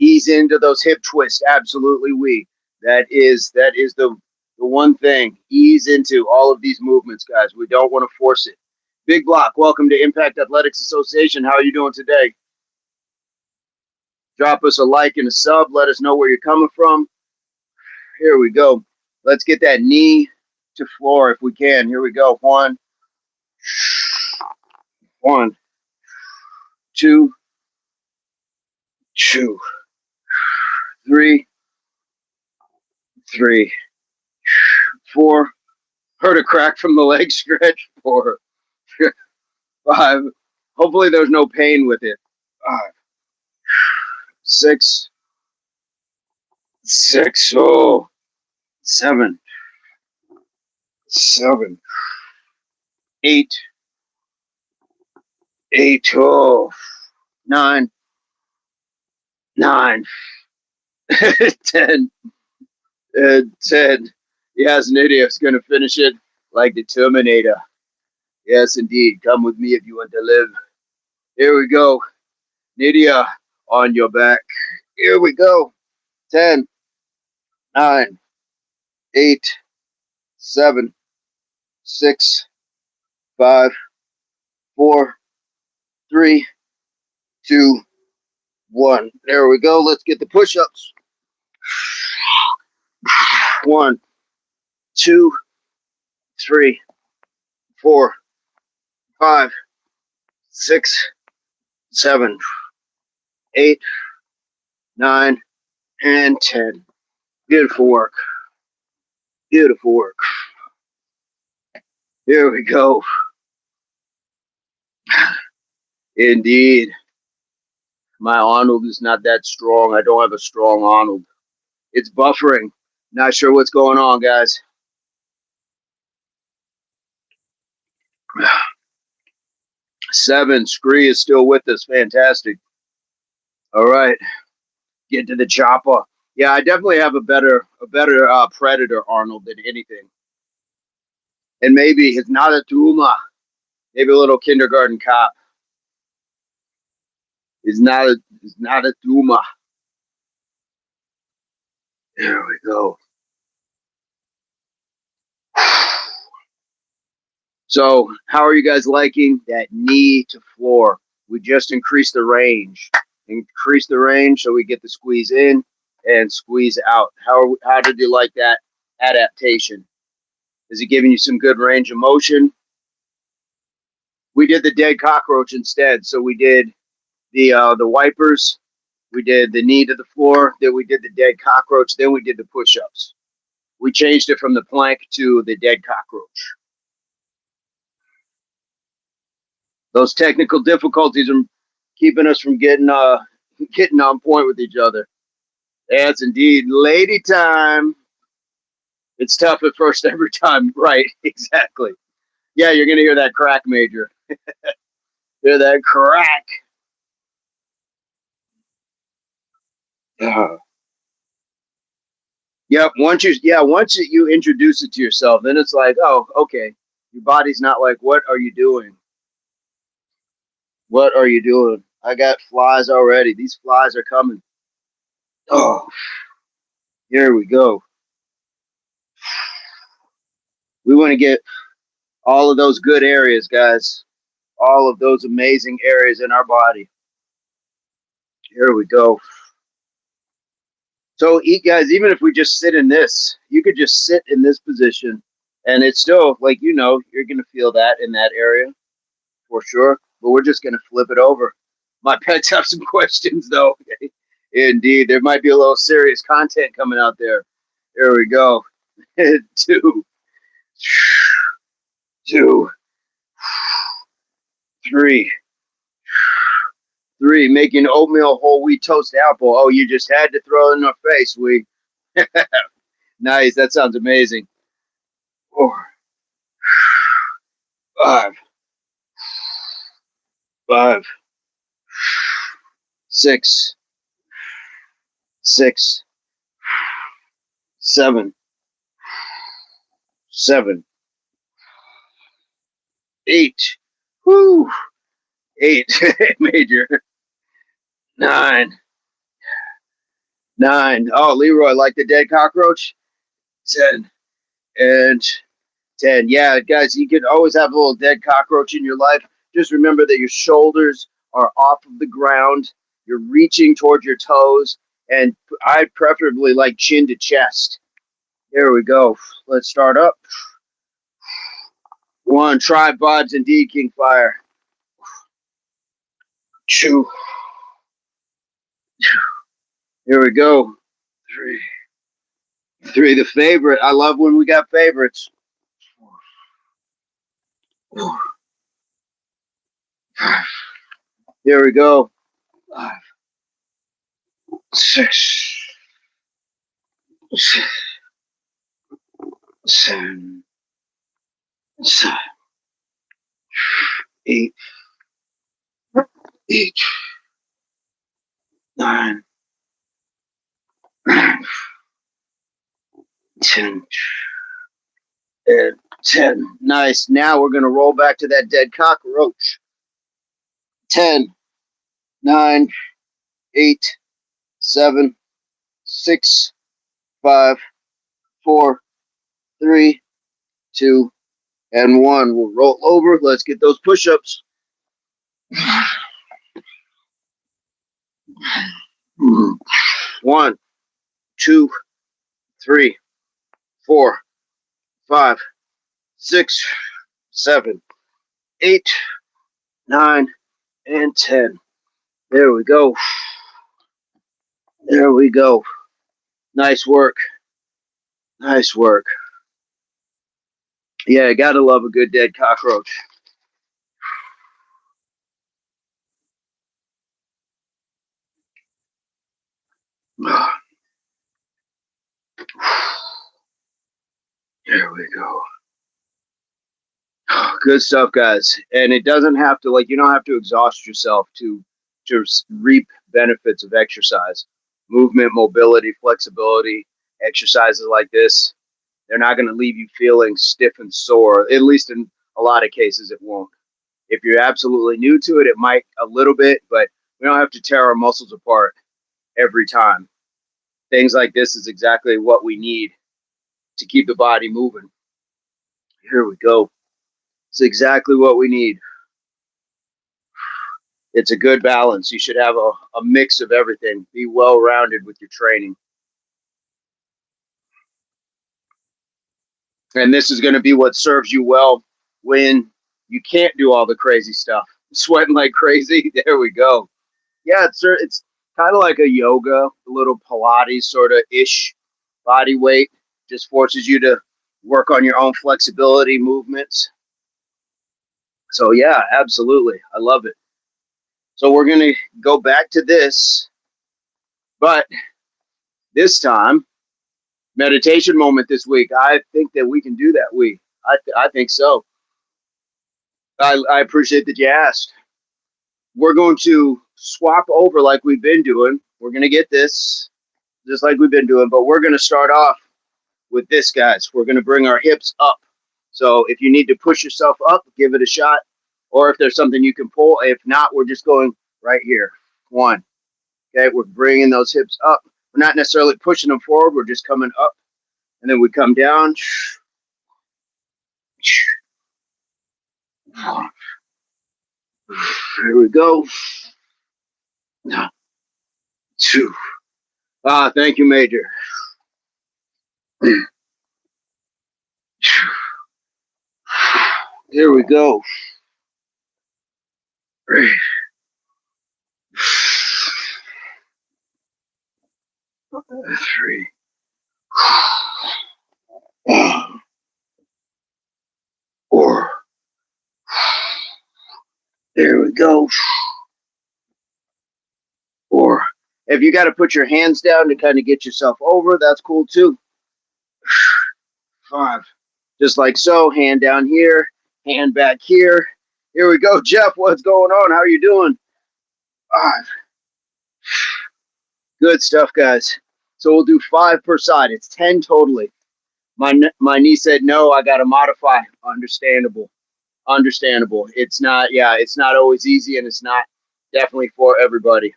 Ease into those hip twists. Absolutely, that is the one thing. Ease into all of these movements, guys. We don't want to force it. Big Block, welcome to Impact Athletics Association. How are you doing today? Drop us a like and a sub. Let us know where you're coming from. Here we go. Let's get that knee to floor if we can. Here we go. 1, 1, 2, 2, 3, 3, 4. Heard a crack from the leg stretch. 4. 5. Hopefully there's no pain with it. 5. 6. 6. Oh. 7. 7. 8. 8. Oh. 9. 9. 10. 10. Yes, Nydia's going to finish it like the Terminator. Yes, indeed. Come with me if you want to live. Here we go. Nydia, on your back. Here we go. 10, 9, 8, 7, 6, 5, 4, 3, 2, 1. There we go. Let's get the push-ups. 1, 2, 3, 4, 5, 6, 7, 8, 9, and 10. Beautiful work. Beautiful work. Here we go. Indeed. My Arnold is not that strong. I don't have a strong Arnold. It's buffering. Not sure what's going on, guys. 7. Scree is still with us. Fantastic. All right. Get to the chopper. Yeah, I definitely have a better Predator Arnold than anything. And maybe it's not a Tuma. Maybe a little kindergarten cop. It's not a Tuma. There we go. So, how are you guys liking that knee to floor? We just increased the range. Increase the range so we get the squeeze in and squeeze out. How did you like that adaptation? Is it giving you some good range of motion? We did the dead cockroach instead. So we did the wipers, we did the knee to the floor, then we did the dead cockroach, then we did the push-ups. We changed it from the plank to the dead cockroach. Those technical difficulties are keeping us from getting on point with each other. Yes, indeed. Lady time. It's tough at first every time. Right, exactly. Yeah, you're going to hear that crack, Major. Hear that crack. Yep. Once you introduce it to yourself, then it's like, oh, okay. Your body's not like, what are you doing? What are you doing? I got flies already. These flies are coming. Oh, here we go. We want to get all of those good areas, guys. All of those amazing areas in our body. Here we go. So, guys, even if we just sit in this, you could just sit in this position, and it's still like, you're going to feel that in that area for sure. But we're just going to flip it over. My pets have some questions, though. Indeed, there might be a little serious content coming out there. Here we go. 2, 2, 3, 3. Making oatmeal whole wheat toast apple. Oh, you just had to throw it in our face. Nice. That sounds amazing. 4, 5, 5, 6, 6, 7, 7, 8. Whoo! 8. Major. 9. 9. Oh, Leroy, like the dead cockroach? 10. And 10. Yeah, guys, you can always have a little dead cockroach in your life. Just remember that your shoulders are off of the ground. You're reaching towards your toes. And I'd preferably like chin to chest. Here we go. Let's start up. 1. Tripods indeed, King Fire. 2. Here we go. 3. 3, the favorite. I love when we got favorites. 5. Here we go. 5, 6, 7, 8, 8, 9, 10, and 10. Nice. Now we're going to roll back to that dead cockroach. 10, 9, 8, 7, 6, 5, 4, 3, 2, and 1. We'll roll over. Let's get those push-ups. 1, 2, 3, 4, 5, 6, 7, 8, 9, and 10. There we go. There we go. Nice work. Nice work. Yeah, gotta love a good dead cockroach. There we go. Good stuff, guys. And it doesn't have to, like, you don't have to exhaust yourself to reap benefits of exercise. Movement, mobility, flexibility, exercises like this, they're not going to leave you feeling stiff and sore. At least in a lot of cases, it won't. If you're absolutely new to it, it might a little bit, but we don't have to tear our muscles apart every time. Things like this is exactly what we need to keep the body moving. Here we go. It's exactly what we need. It's a good balance. You should have a mix of everything. Be well-rounded with your training. And this is going to be what serves you well when you can't do all the crazy stuff. Sweating like crazy. There we go. Yeah, it's kind of like a yoga, a little Pilates sort of ish body weight. Just forces you to work on your own flexibility movements. So yeah, absolutely. I love it. So we're going to go back to this, but this time, meditation moment this week. I think that we can do that. I think so. I appreciate that you asked. We're going to swap over like we've been doing. We're going to get this just like we've been doing, but we're going to start off with this, guys. We're going to bring our hips up. So if you need to push yourself up, give it a shot. Or if there's something you can pull. If not, we're just going right here. 1. Okay, we're bringing those hips up. We're not necessarily pushing them forward. We're just coming up. And then we come down. Here we go. 2. Thank you, Major. Here we go. 3. 3. 4. There we go. 4. If you got to put your hands down to kind of get yourself over, that's cool too. 5. Just like so. Hand down here, hand back here. Here we go. Jeff, what's going on? How are you doing? 5. Good stuff, guys. So we'll do 5 per side. It's 10 totally. My knee said no. I got to modify. Understandable. It's not always easy, and it's not definitely for everybody.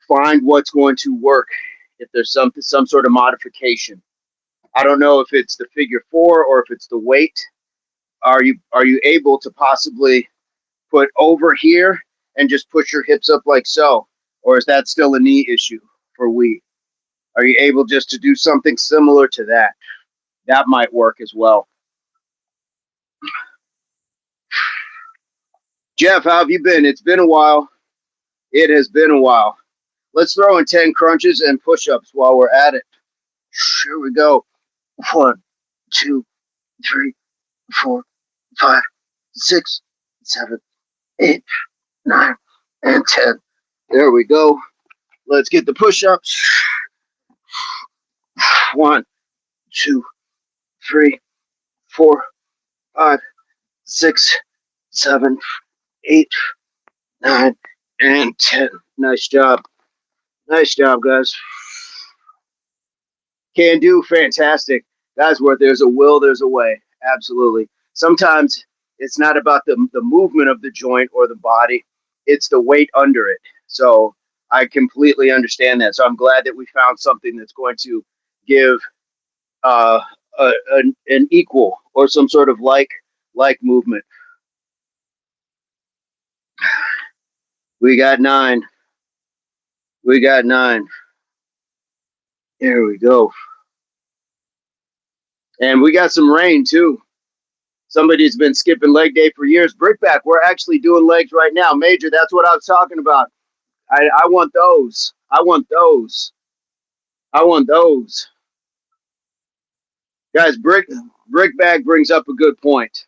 Find what's going to work. If there's some sort of modification, I don't know if it's the figure 4 or if it's the weight. Are you able to possibly put over here and just push your hips up like so, or is that still a knee issue for we? Are you able just to do something similar to that? That might work as well. Jeff, how have you been? It's been a while. It has been a while. Let's throw in 10 crunches and push-ups while we're at it. Here we go. 1, 2, 3, 4, 5, 6, 7, 8, 9, and 10. There we go. Let's get the push-ups. 1, 2, 3, 4, 5, 6, 7, 8, 9, and 10. Nice job. Nice job, guys. Can do. Fantastic. Guys, where there's a will, there's a way. Absolutely. Sometimes it's not about the movement of the joint or the body, it's the weight under it. So I completely understand that. So I'm glad that we found something that's going to give uh, an equal or some sort of like movement. We got 9. We got 9. There we go. And we got some rain too. Somebody's been skipping leg day for years. Brickback, we're actually doing legs right now. Major, that's what I was talking about. I want those. I want those. I want those. Guys, Brickback brings up a good point.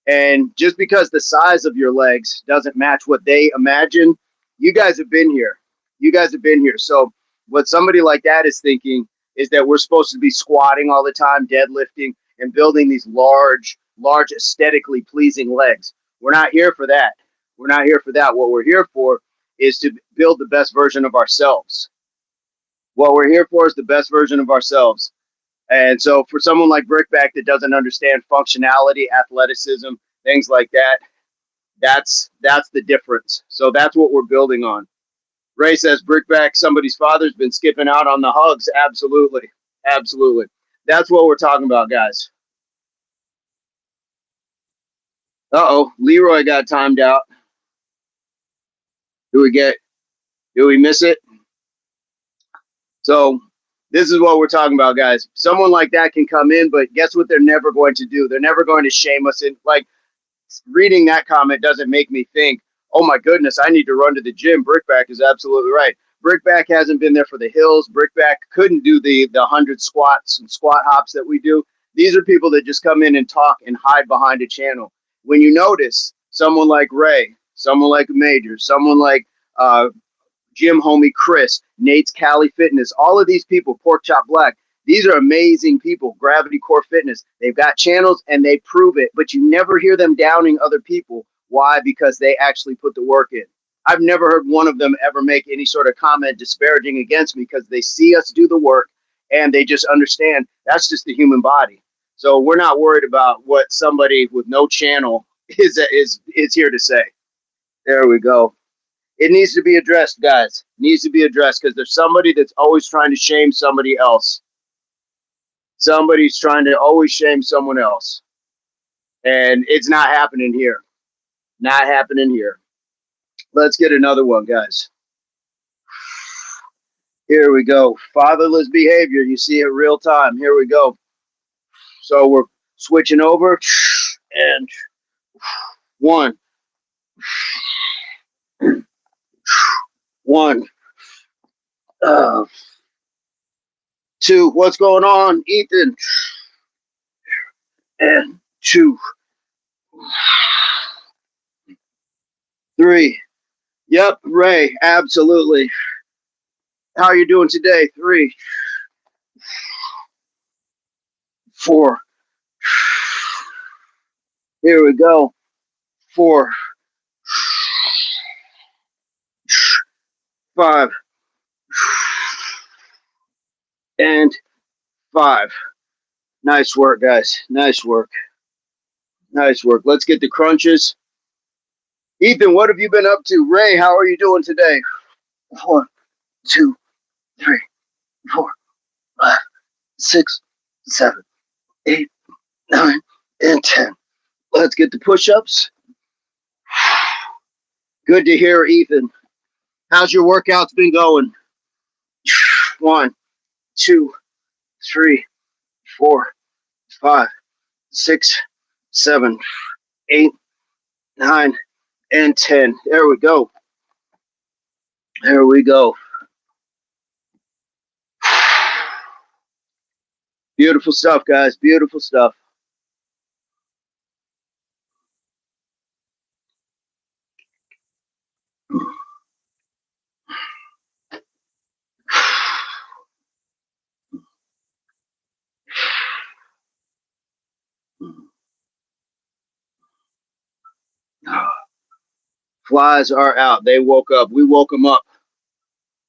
And just because the size of your legs doesn't match what they imagine, you guys have been here. You guys have been here. So what somebody like that is thinking is that we're supposed to be squatting all the time, deadlifting, and building these large, aesthetically pleasing legs. We're not here for that. We're not here for that. What we're here for is to build the best version of ourselves. What we're here for is the best version of ourselves. And so for someone like Brickback that doesn't understand functionality, athleticism, things like that, that's the difference. So that's what we're building on. Ray says Brickback, somebody's father's been skipping out on the hugs. Absolutely. Absolutely. That's what we're talking about, guys. Uh-oh, Leroy got timed out. Do we miss it? So this is what we're talking about, guys. Someone like that can come in, but guess what they're never going to do? They're never going to shame us in, like, reading that comment doesn't make me think, oh my goodness, I need to run to the gym. Brickback is absolutely right. Brickback hasn't been there for the hills. Brickback couldn't do the 100 squats and squat hops that we do. These are people that just come in and talk and hide behind a channel. When you notice someone like Ray, someone like Major, someone like Jim Homie Chris, Nate's Cali Fitness, all of these people, Pork Chop Black, these are amazing people. Gravity Core Fitness, they've got channels and they prove it, but you never hear them downing other people. Why? Because they actually put the work in. I've never heard one of them ever make any sort of comment disparaging against me because they see us do the work and they just understand that's just the human body. So we're not worried about what somebody with no channel is here to say. There we go. It needs to be addressed, guys. It needs to be addressed because there's somebody that's always trying to shame somebody else. Somebody's trying to always shame someone else. And it's not happening here. Not happening here. Let's get another one, guys. Here we go. Fatherless behavior. You see it real time. Here we go. So we're switching over. And 1. 1. 2. What's going on, Ethan? And 2. 3. Yep, Ray, absolutely. How are you doing today? 3. 4. Here we go. 4. 5. And 5. Nice work, guys. Nice work. Nice work. Let's get the crunches. Ethan, what have you been up to? Ray, how are you doing today? 1, 2, 3, 4, 5, 6, 7, 8, 9, and 10. Let's get the push-ups. Good to hear, Ethan. How's your workouts been going? 1, 2, 3, 4, 5, 6, 7, 8, 9, and 10. There we go. There we go. Beautiful stuff, guys. Beautiful stuff. Flies are out. They woke up. We woke them up.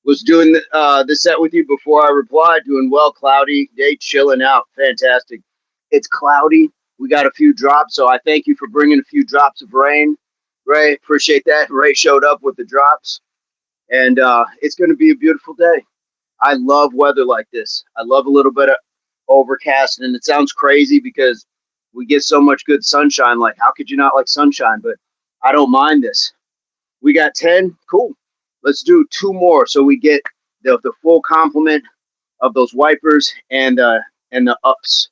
Was doing the set with you before I replied. Doing well. Cloudy day, chilling out. Fantastic. It's cloudy. We got a few drops, so I thank you for bringing a few drops of rain, Ray. Appreciate that. Ray showed up with the drops, and it's going to be a beautiful day. I love weather like this. I love a little bit of overcast, and it sounds crazy because we get so much good sunshine. Like, how could you not like sunshine? But I don't mind this. We got 10. Cool. Let's do 2 more so we get the full complement of those wipers and the ups.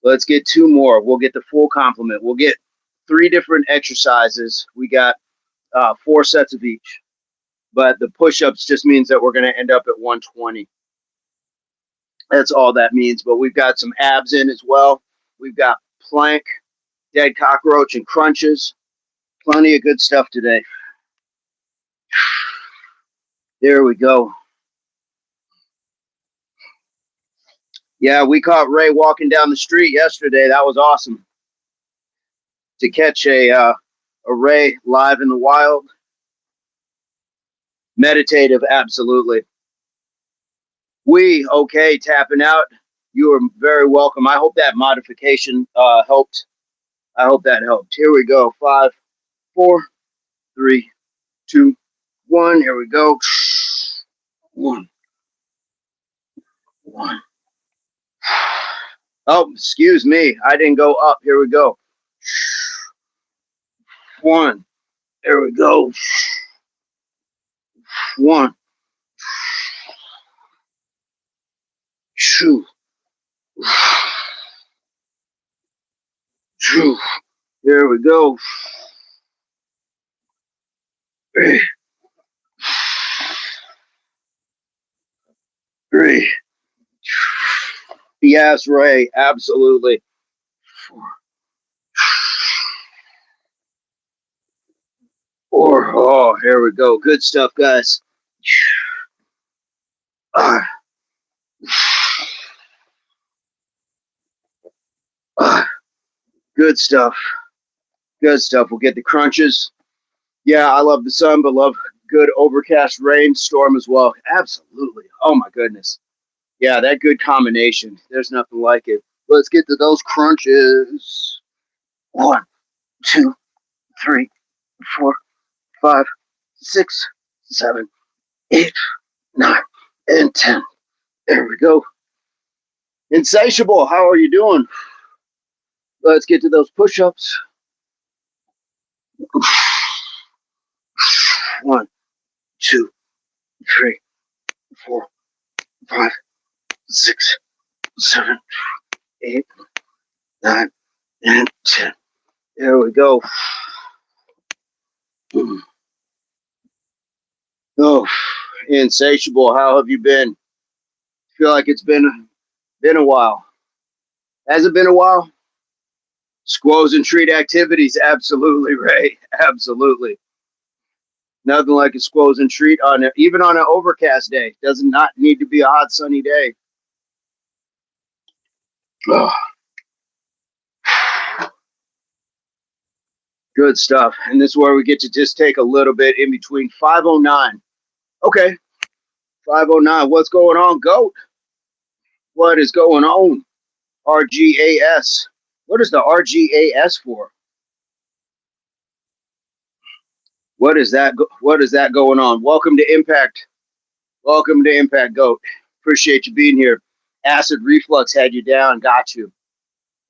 Let's get 2 more. We'll get the full complement. We'll get 3 different exercises. We got 4 sets of each. But the push-ups just means that we're going to end up at 120. That's all that means. But we've got some abs in as well. We've got plank, dead cockroach, and crunches. Plenty of good stuff today. There we go. Yeah, we caught Ray walking down the street yesterday. That was awesome. To catch a Ray live in the wild. Meditative, absolutely. Okay, tapping out. You are very welcome. I hope that modification helped. I hope that helped. Here we go. 5, 4, 3, 2, 1. Here we go. 1, 1. Oh, excuse me. I didn't go up. Here we go. 1. There we go. 1, 2, 2. There we go. 3, 3. Yes, Ray. Absolutely. 4, 4. Oh, here we go. Good stuff, guys. Uh, uh, good stuff. Good stuff. We'll get the crunches. Yeah, I love the sun, but love good overcast rainstorm as well. Absolutely. Oh my goodness. Yeah, that good combination. There's nothing like it. Let's get to those crunches. 1, 2, 3, 4, 5, 6, 7, 8, 9, and 10. There we go. Insatiable, how are you doing? Let's get to those push-ups. 1, 2, 3, 4, 5, 6, 7, 8, 9, and 10. There we go. Oh, insatiable. How have you been? Feel like it's been a while. Has it been a while? Squoze and treat activities, absolutely, Ray. Absolutely. Nothing like a squoze and treat even on an overcast day. Does not need to be a hot sunny day. Oh. Good stuff. And this is where we get to just take a little bit in between. 509. Okay. 509. What's going on, GOAT? What is going on? RGAS. What is the RGAS for? What is that? What is that going on? Welcome to Impact. Welcome to Impact, GOAT. Appreciate you being here. Acid reflux had you down. Got you.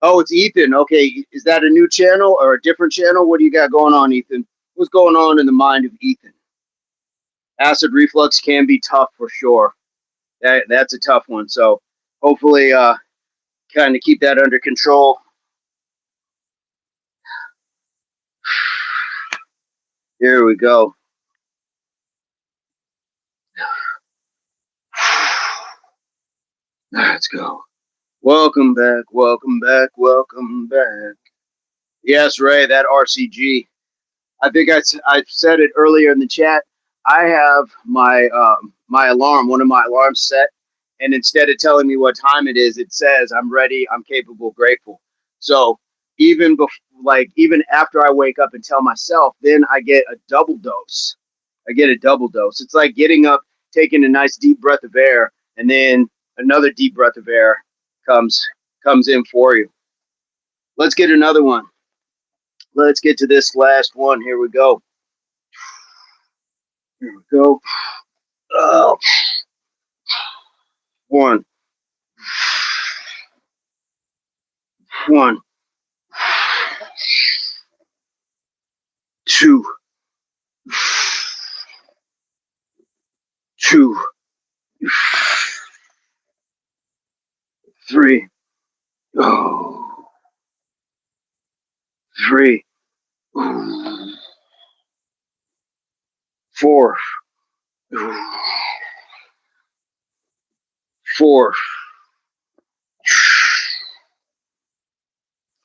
Oh, it's Ethan. Okay. Is that a new channel or a different channel? What do you got going on, Ethan? What's going on in the mind of Ethan? Acid reflux can be tough for sure. That's a tough one. So hopefully kind of keep that under control. Here we go. Let's go. Welcome back, welcome back, welcome back. Yes, Ray, that RCG. I think I said it earlier in the chat. I have my alarm, one of my alarms set, and instead of telling me what time it is, it says I'm ready, I'm capable, grateful. So even after I wake up and tell myself, then I get a double dose. I get a double dose. It's like getting up, taking a nice deep breath of air, and then another deep breath of air comes comes in for you. Let's get another one. Let's get to this last one. Here we go. Here we go. Uh, one, one, two, two, three, oh, three, four, four,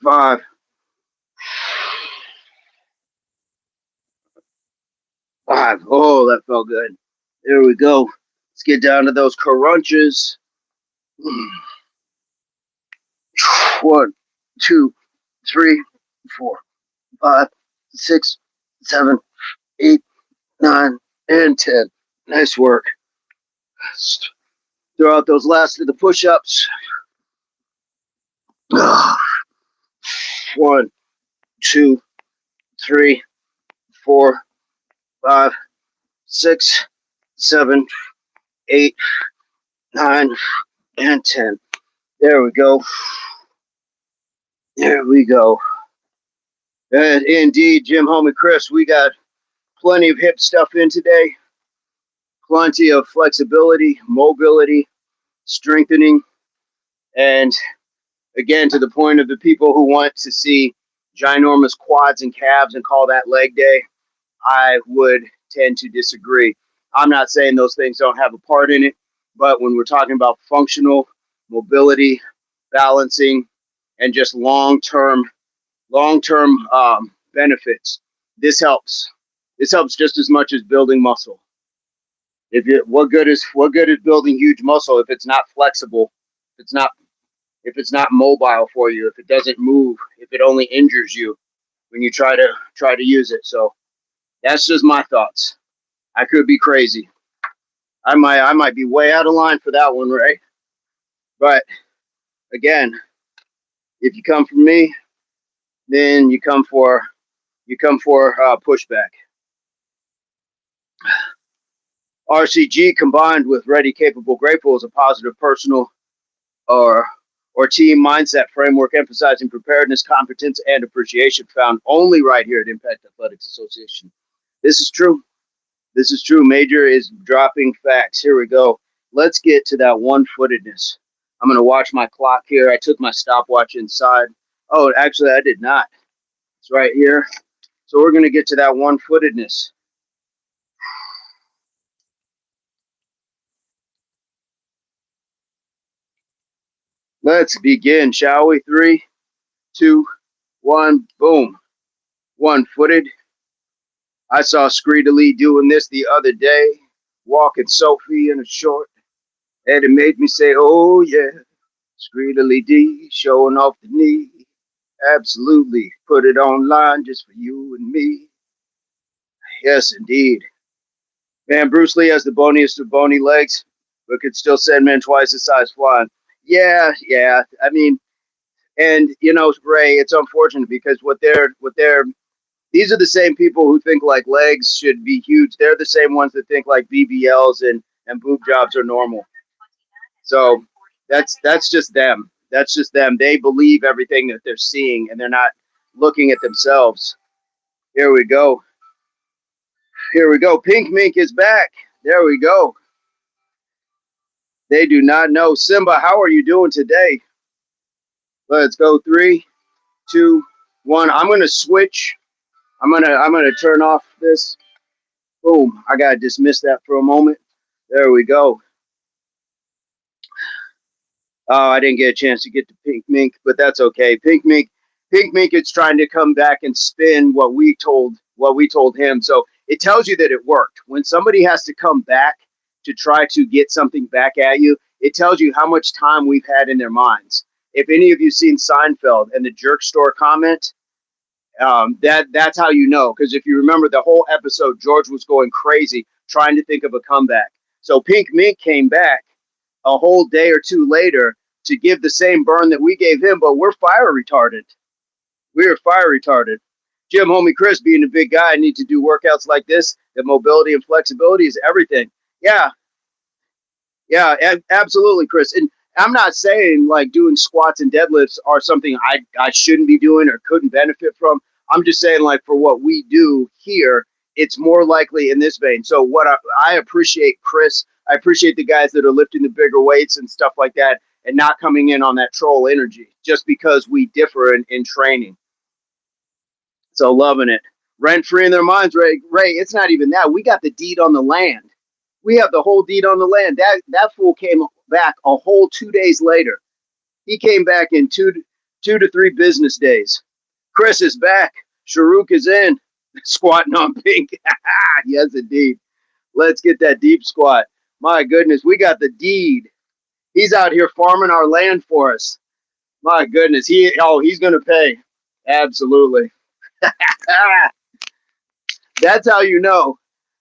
five, five. Oh, that felt good. There we go. Let's get down to those crunches. One, two, three, four, five, six, seven, 8, 9, and 10. Nice work. Throw out those last of the push-ups. 1, 2, 3, 4, 5, 6, 7, 8, 9, and 10. There we go. There we go. And indeed, Jim, homie, Chris, we got plenty of hip stuff in today. Plenty of flexibility, mobility, strengthening, and again, to the point of the people who want to see ginormous quads and calves and call that leg day, I would tend to disagree. I'm not saying those things don't have a part in it, but when we're talking about functional mobility, balancing, and just long-term benefits, this helps. This helps just as much as building muscle. What good is building huge muscle if it's not flexible, if it's not mobile for you, if it doesn't move, if it only injures you when you try to use it. So that's just my thoughts. I could be crazy. I might be way out of line for that one, Ray. But again, if you come for me, then you come for pushback. RCG combined with ready, capable, grateful is a positive personal or team mindset framework emphasizing preparedness, competence, and appreciation found only right here at Impact Athletics Association. This is true. This is true. Major is dropping facts. Here we go. Let's get to that one-footedness. I'm going to watch my clock here. I took my stopwatch inside. Oh, actually, I did not. It's right here. So we're going to get to that one-footedness. Let's begin, shall we? 3, 2, 1, boom. One-footed. I saw Screeda Lee doing this the other day, walking Sophie in a short, and it made me say, oh, yeah, Screeda Lee D showing off the knee. Absolutely. Put it online just for you and me. Yes, indeed. Man, Bruce Lee has the boniest of bony legs, but could still send men twice the size flying. Yeah. I mean, and Ray, it's unfortunate because these are the same people who think like legs should be huge. They're the same ones that think like BBLs and boob jobs are normal. So that's just them. That's just them. They believe everything that they're seeing and they're not looking at themselves. Here we go. Here we go. Pink Mink is back. There we go. They do not know. Simba, how are you doing today? Let's go. 3, 2, 1. I'm gonna switch. I'm gonna turn off this. Boom. I gotta dismiss that for a moment. There we go. Oh, I didn't get a chance to get to Pink Mink, but that's okay. Pink Mink is trying to come back and spin what we told him. So it tells you that it worked. When somebody has to come back to try to get something back at you, it tells you how much time we've had in their minds. If any of you seen Seinfeld and the jerk store comment, that's how you know. Because if you remember the whole episode, George was going crazy trying to think of a comeback. So Pink Mink came back a whole day or two later to give the same burn that we gave him, but we're fire retarded. We're fire retarded. Jim, homie Chris, being a big guy, I need to do workouts like this. The mobility and flexibility is everything. Yeah, yeah, absolutely, Chris. And I'm not saying like doing squats and deadlifts are something I shouldn't be doing or couldn't benefit from. I'm just saying like for what we do here, it's more likely in this vein. So I appreciate Chris. I appreciate the guys that are lifting the bigger weights and stuff like that and not coming in on that troll energy just because we differ in training. So loving it. Rent free in their minds, Ray, it's not even that. We got the deed on the land. We have the whole deed on the land. That fool came back a whole 2 days later. He came back in 2 to 3 business days. Chris is back. Sharuk is in. Squatting on Pink. Yes, indeed. Let's get that deep squat. My goodness, we got the deed. He's out here farming our land for us. My goodness, he's gonna pay. Absolutely. That's how you know.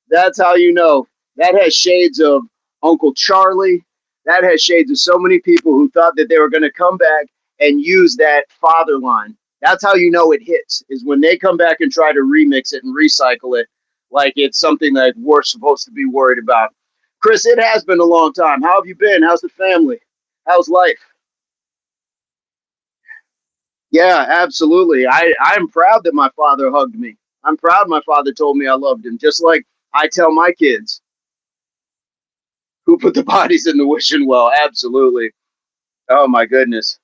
That's how you know. That has shades of Uncle Charlie. That has shades of so many people who thought that they were going to come back and use that father line. That's how you know it hits, is when they come back and try to remix it and recycle it like it's something that we're supposed to be worried about. Chris, it has been a long time. How have you been? How's the family? How's life? Yeah, absolutely. I'm proud that my father hugged me. I'm proud my father told me I loved him, just like I tell my kids who put the bodies in the wishing well. Absolutely. Oh my goodness.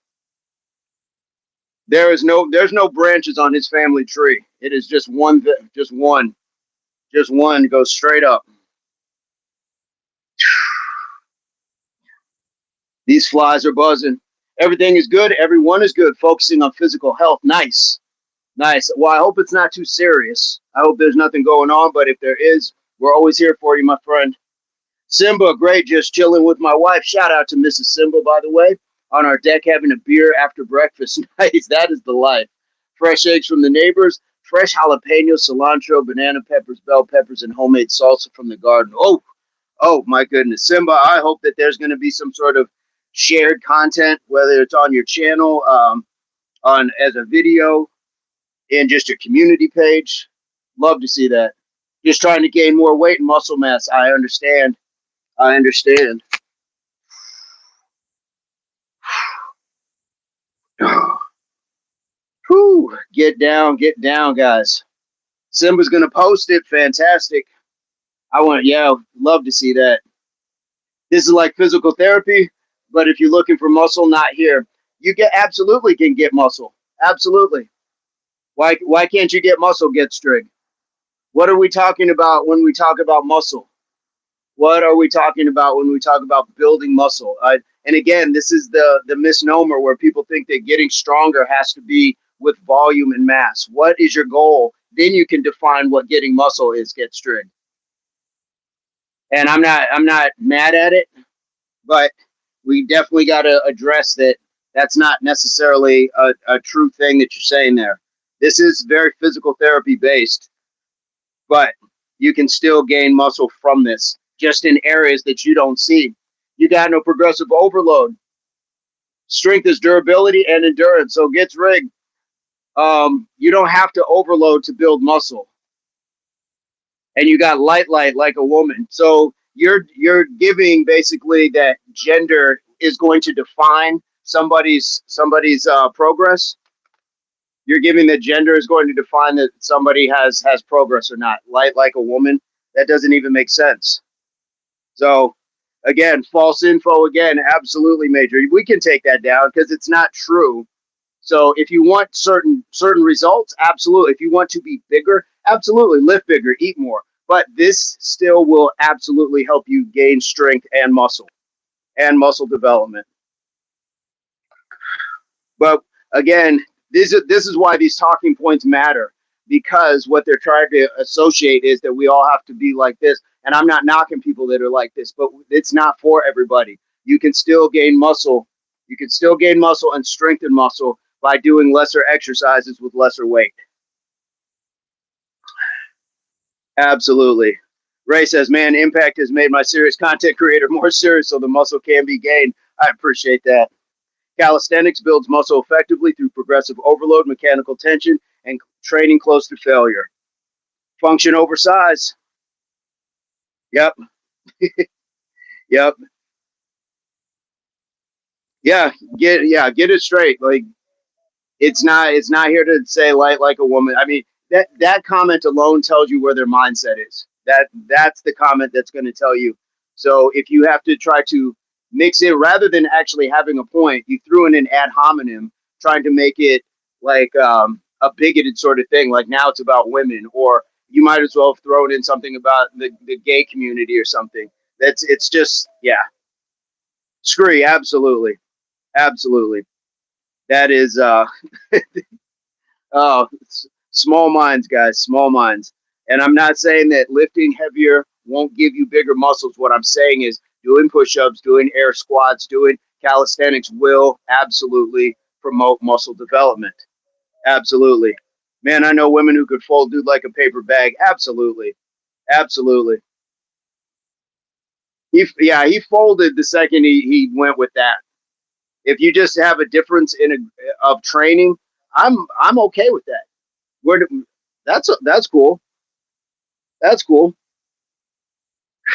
There's no branches on his family tree. It is just one goes straight up. These flies are buzzing. Everything is good. Everyone is good. Focusing on physical health. Nice. Nice. Well, I hope it's not too serious. I hope there's nothing going on, but if there is, we're always here for you, my friend. Simba, great, just chilling with my wife. Shout out to Mrs. Simba, by the way, on our deck having a beer after breakfast. Nice, that is the life. Fresh eggs from the neighbors, fresh jalapenos, cilantro, banana peppers, bell peppers, and homemade salsa from the garden. Oh my goodness. Simba, I hope that there's going to be some sort of shared content, whether it's on your channel, on as a video, in just your community page. Love to see that. Just trying to gain more weight and muscle mass. I understand. I understand. Whew, get down, guys. Simba's gonna post it. Fantastic. Yeah, love to see that. This is like physical therapy, but if you're looking for muscle, not here. You get absolutely can get muscle. Absolutely. Why can't you get muscle? Get Strig. What are we talking about when we talk about muscle? What are we talking about when we talk about building muscle? And again, this is the misnomer where people think that getting stronger has to be with volume and mass. What is your goal? Then you can define what getting muscle is. Get strict. And I'm not mad at it, but we definitely got to address that. That's not necessarily a true thing that you're saying there. This is very physical therapy based, but you can still gain muscle from this just in areas that you don't see. You got no progressive overload. Strength is durability and endurance. So gets rigged. You don't have to overload to build muscle. And you got light like a woman. So you're giving basically that gender is going to define somebody's progress. You're giving that gender is going to define that somebody has progress or not. Light like a woman. That doesn't even make sense. So again, false info again, absolutely major. We can take that down because it's not true. So if you want certain results, absolutely. If you want to be bigger, absolutely lift bigger, eat more. But this still will absolutely help you gain strength and muscle development. But again, this is why these talking points matter, because what they're trying to associate is that we all have to be like this. And I'm not knocking people that are like this, but it's not for everybody. You can still gain muscle. You can still gain muscle and strengthen muscle by doing lesser exercises with lesser weight. Absolutely. Ray says, man, impact has made my serious content creator more serious so the muscle can be gained. I appreciate that. Calisthenics builds muscle effectively through progressive overload, mechanical tension, and training close to failure. Function over size. Yep. Yep. Get it straight. Like, it's not here to say light like a woman. I mean, that comment alone tells you where their mindset is. That's the comment that's going to tell you. So if you have to try to mix it rather than actually having a point, you threw in an ad hominem trying to make it like a bigoted sort of thing. Like now it's about women, or you might as well have thrown in something about the gay community or something. It's just screwy. Absolutely, absolutely. That is Oh, small minds, guys, small minds. And I'm not saying that lifting heavier won't give you bigger muscles. What I'm saying is doing push ups, doing air squats, doing calisthenics will absolutely promote muscle development. Absolutely. Man, I know women who could fold dude like a paper bag. Absolutely. Absolutely. He folded the second he went with that. If you just have a difference of training, I'm okay with that. Where that's cool. That's cool.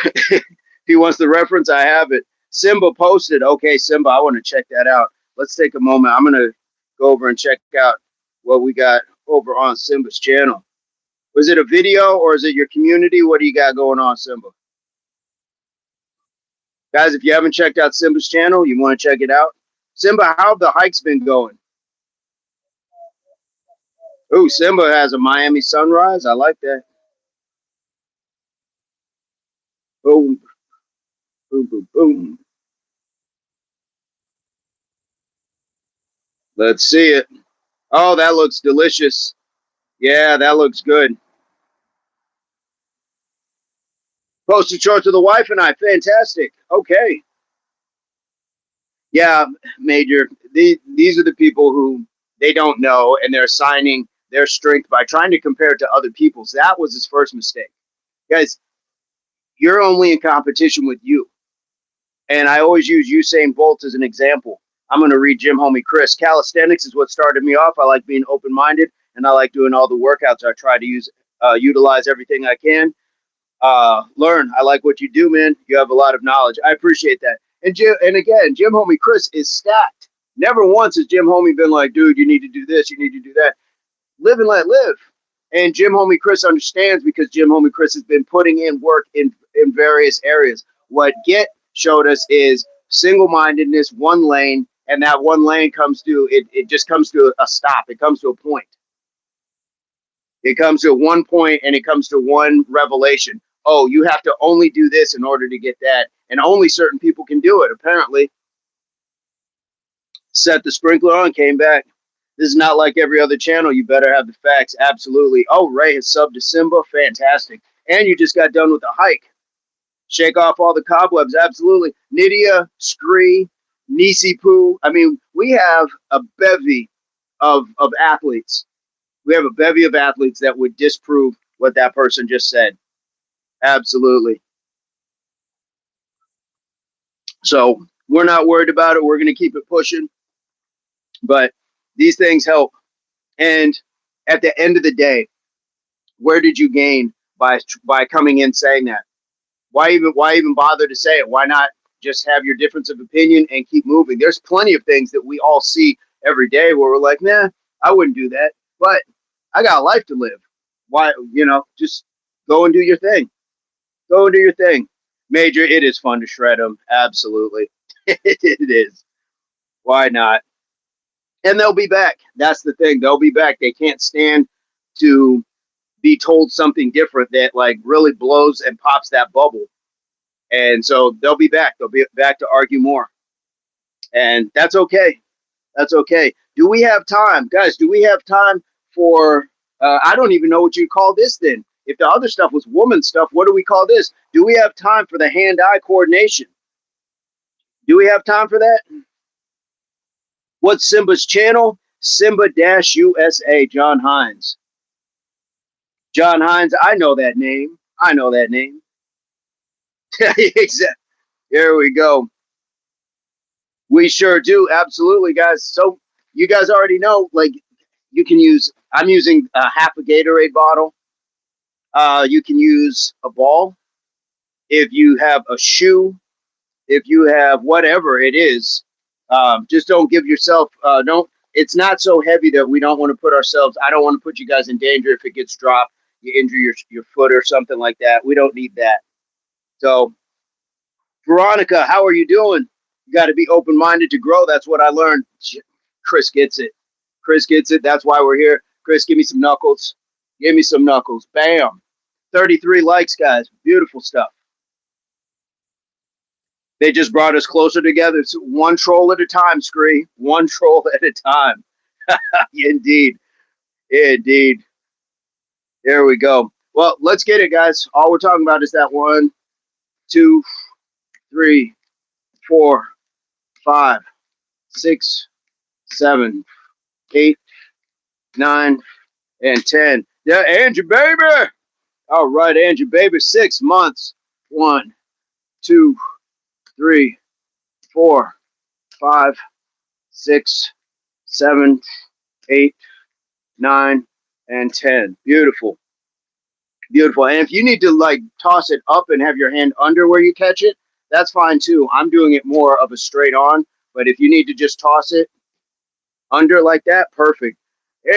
If he wants the reference, I have it. Simba posted. Okay, Simba, I want to check that out. Let's take a moment. I'm gonna go over and check out what we got over on Simba's channel. Was it a video or is it your community? What do you got going on, Simba? Guys, if you haven't checked out Simba's channel, you want to check it out. Simba, how have the hikes been going? Oh, Simba has a Miami sunrise. I like that. Boom, boom, boom, boom. Let's see it. Oh, that looks delicious. Yeah, that looks good. Posted short to the wife and I. Fantastic. Okay. Yeah, Major. These are the people who they don't know, and they're assigning their strength by trying to compare it to other people's. That was his first mistake. Guys, you're only in competition with you. And I always use Usain Bolt as an example. I'm going to read Jim Homie Chris. Calisthenics is what started me off. I like being open minded, and I like doing all the workouts. I try to utilize everything I can. Learn. I like what you do, man. You have a lot of knowledge. I appreciate that. And again, Jim Homie Chris is stacked. Never once has Jim Homie been like, dude, you need to do this, you need to do that. Live and let live. And Jim Homie Chris understands because Jim Homie Chris has been putting in work in various areas. What Get showed us is single-mindedness, one lane, and that one lane comes to it just comes to a stop. It comes to a point. It comes to one point and it comes to one revelation. Oh, you have to only do this in order to get that. And only certain people can do it, apparently. Set the sprinkler on, came back. This is not like every other channel. You better have the facts. Absolutely. Oh, Ray has subbed to Simba. Fantastic. And you just got done with a hike. Shake off all the cobwebs. Absolutely. Nydia, Scree, Nisi Poo. I mean, we have a bevy of athletes. We have a bevy of athletes that would disprove what that person just said. Absolutely. So we're not worried about it. We're going to keep it pushing. But these things help. And at the end of the day, where did you gain by coming in saying that? Why even bother to say it? Why not just have your difference of opinion and keep moving? There's plenty of things that we all see every day where we're like, nah, I wouldn't do that. But I got a life to live. Why, just go and do your thing. Go and do your thing. Major, it is fun to shred them. Absolutely. It is. Why not? And they'll be back. That's the thing. They'll be back. They can't stand to be told something different that like really blows and pops that bubble. And so they'll be back. They'll be back to argue more. And that's okay. That's okay. Do we have time, guys? Do we have time for? I don't even know what you call this. Then, if the other stuff was woman stuff, what do we call this? Do we have time for the hand-eye coordination? Do we have time for that? What's Simba's channel? Simba-USA. John Hines. John Hines. I know that name. I know that name. Exactly. Here we go. We sure do. Absolutely, guys. So you guys already know, like, you can use, I'm using half a Gatorade bottle. You can use a ball. If you have a shoe, if you have whatever it is, just don't give yourself, don't, it's not so heavy that we don't want to put ourselves, I don't want to put you guys in danger if it gets dropped, you injure your foot or something like that. We don't need that. So, Veronica, how are you doing? You got to be open minded to grow. That's what I learned. Chris gets it. Chris gets it. That's why we're here. Chris, give me some knuckles. Give me some knuckles. Bam. 33 likes, guys. Beautiful stuff. They just brought us closer together. It's one troll at a time, Scree. One troll at a time. Indeed. Indeed. There we go. Well, let's get it, guys. All we're talking about is that 1, 2, 3, 4, 5, 6, 7, 8, 9, and 10. Yeah, Andrew, baby. All right, Andrew, baby. 6 months. 1, 2, 3, 4, 5, 6, 7, 8, 9, and 10. Beautiful. Beautiful. And if you need to like toss it up and have your hand under where you catch it, that's fine too. I'm doing it more of a straight on, but if you need to just toss it under like that, perfect.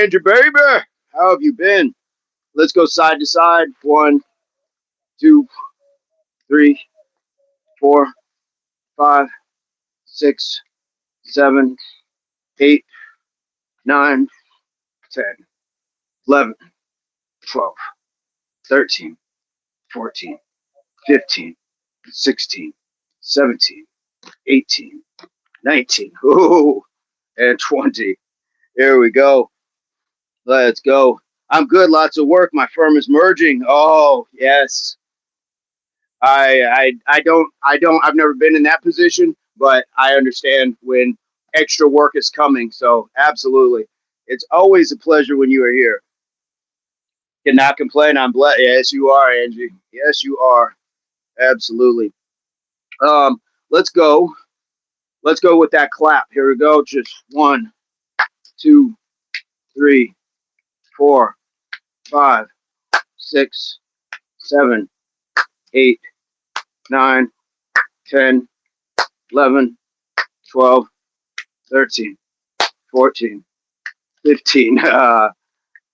Andrew, baby, how have you been? Let's go side to side. 1, 2, 3, 4, 5, 6, 7, 8, 9, 10, 11, 12, 13, 14, 15, 16, 17, 18, 19, ooh, and 20. Here we go. Let's go. I'm good. Lots of work. My firm is merging. Oh, yes. I've never been in that position, but I understand when extra work is coming. So absolutely. It's always a pleasure when you are here. Cannot complain. I'm blessed. Yes, you are, Angie. Yes, you are. Absolutely. Um, let's go. Let's go with that clap. Here we go. Just 1, 2, 3, 4, 5, 6, 7, 8, 9, 10, 11, 12, 13, 14, 15,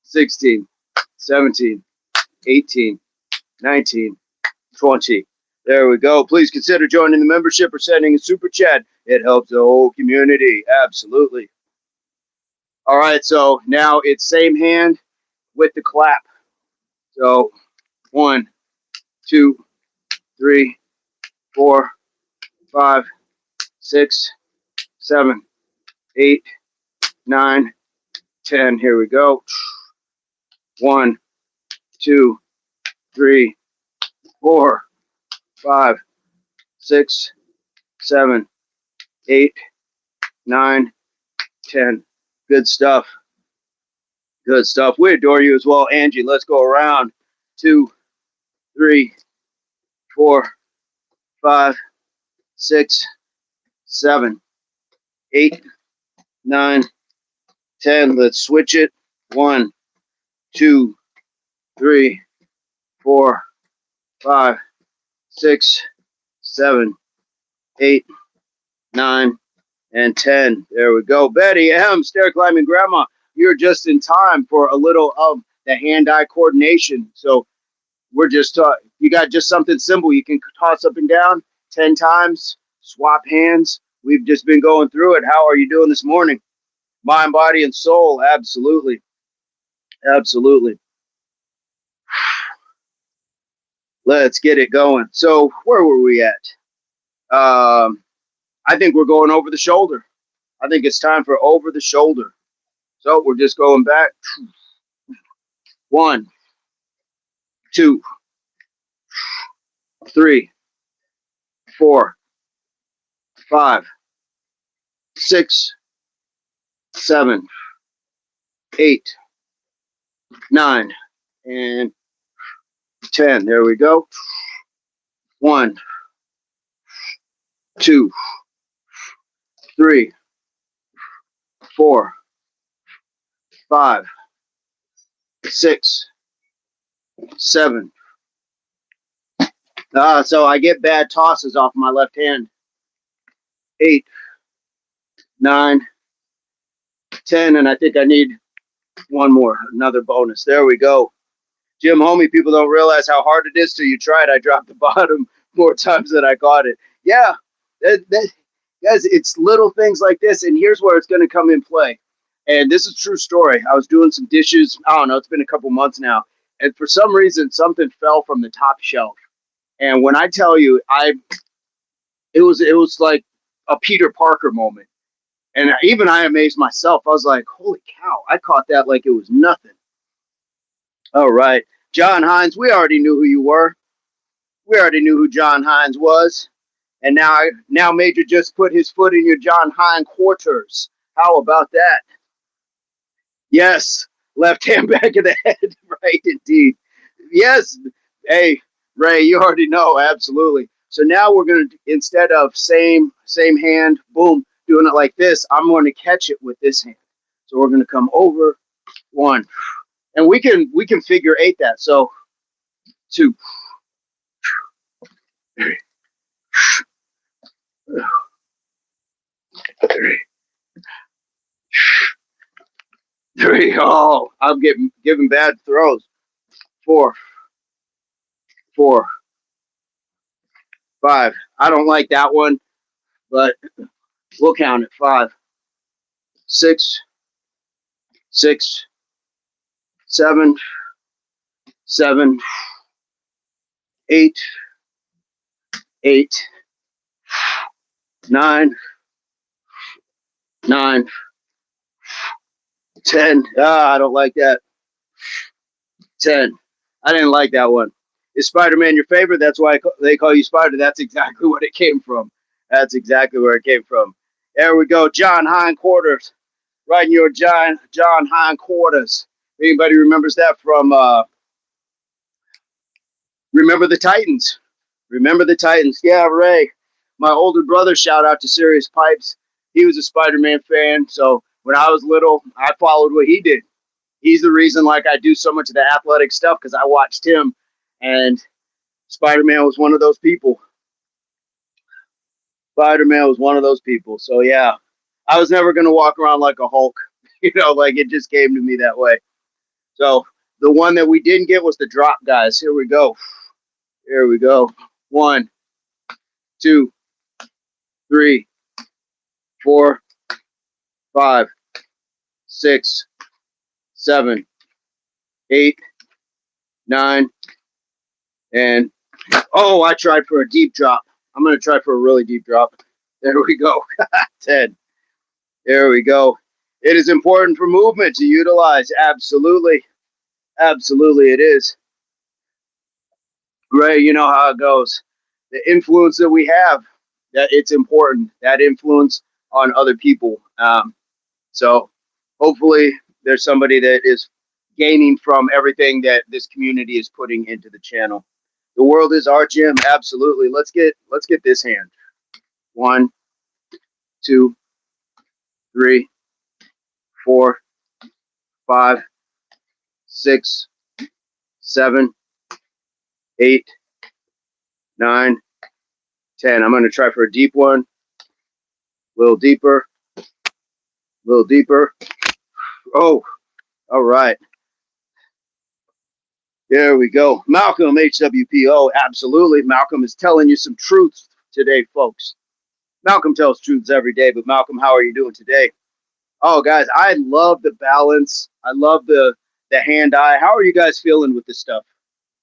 16, 17, 18, 19, 20. There we go. Please consider joining the membership or sending a super chat. It helps the whole community. Absolutely. All right. So now it's same hand with the clap. So 1, 2, 3, 4, 5, 6, 7, 8, 9, 10. Here we go. 1, 2, 3, 4, 5, 6, 7, 8, 9, 10. Good stuff. Good stuff. We adore you as well, Angie. Let's go around. 2, 3, 4, 5, 6, 7, 8, 9, 10. Let's switch it. 1, 2, 3, 4, 5, 6, 7, 8, 9, and 10. There we go. Betty M, stair climbing grandma. You're just in time for a little of the hand-eye coordination. So we're just you got just something simple. You can toss up and down 10 times, swap hands. We've just been going through it. How are you doing this morning? Mind, body, and soul. Absolutely. Absolutely. Let's get it going. So where were we at? I think we're going over the shoulder. I think it's time for over the shoulder. So we're just going back. 1, 2, 3, 4, 5, 6, 7, 8, 9, and 10. There we go. 1, 2, 3, 4, 5, 6, 7. So I get bad tosses off my left hand. 8, 9, 10, and I think I need one more, another bonus. There we go. Jim Homie, people don't realize how hard it is till you try it. I dropped the bottom more times than I caught it. Yeah, guys, it's little things like this, and here's where it's going to come in play. And this is a true story. I was doing some dishes. I don't know. It's been a couple months now, and for some reason, something fell from the top shelf. And when I tell you, it was like a Peter Parker moment. And even I amazed myself. I was like, holy cow, I caught that like it was nothing. All right. John Hines, we already knew who you were. We already knew who John Hines was. And now Major just put his foot in your John Hines quarters. How about that? Yes. Left hand back of the head. Right, indeed. Yes. Hey, Ray, you already know. Absolutely. So now we're going to, instead of same hand, boom, doing it like this, I'm going to catch it with this hand. So we're going to come over, 1, and we can figure 8 that. So 2, 3, 3, 3. Oh, I'm giving bad throws. 4, 4, 5. I don't like that one, but we'll count it. 5, 6, 6, 7, 7, 8, 8, 9, 9, 10. I don't like that. 10. I didn't like that one. Is Spider-Man your favorite? That's why they call you Spider. That's exactly what it came from. That's exactly where it came from. There we go. John Hindquarters. Right in your John Hindquarters. Anybody remembers that from Remember the Titans? Remember the Titans. Yeah, Ray. My older brother, shout out to Sirius Pipes. He was a Spider-Man fan. So when I was little, I followed what he did. He's the reason like I do so much of the athletic stuff because I watched him, and Spider-Man was one of those people. Spider-Man was one of those people. So yeah, I was never going to walk around like a Hulk, like it just came to me that way. So the one that we didn't get was the drop, guys. Here we go. Here we go. 1, 2, 3, 4, 5, 6, 7, 8, 9, and oh, I tried for a deep drop. I'm going to try for a really deep drop. There we go. 10. There we go. It is important for movement to utilize. Absolutely. Absolutely it is. Ray, you know how it goes. The influence that we have, that it's important. That influence on other people. So hopefully there's somebody that is gaining from everything that this community is putting into the channel. The world is our gym. Absolutely. Let's get this hand. 1, 2, 3, 4, 5, 6, 7, 8, 9, 10. I'm going to try for a deep one. A little deeper. A little deeper. Oh, all right. There we go. Malcolm, HWPO. Absolutely. Malcolm is telling you some truths today, folks. Malcolm tells truths every day, but Malcolm, how are you doing today? Oh, guys, I love the balance. I love the hand-eye. How are you guys feeling with this stuff?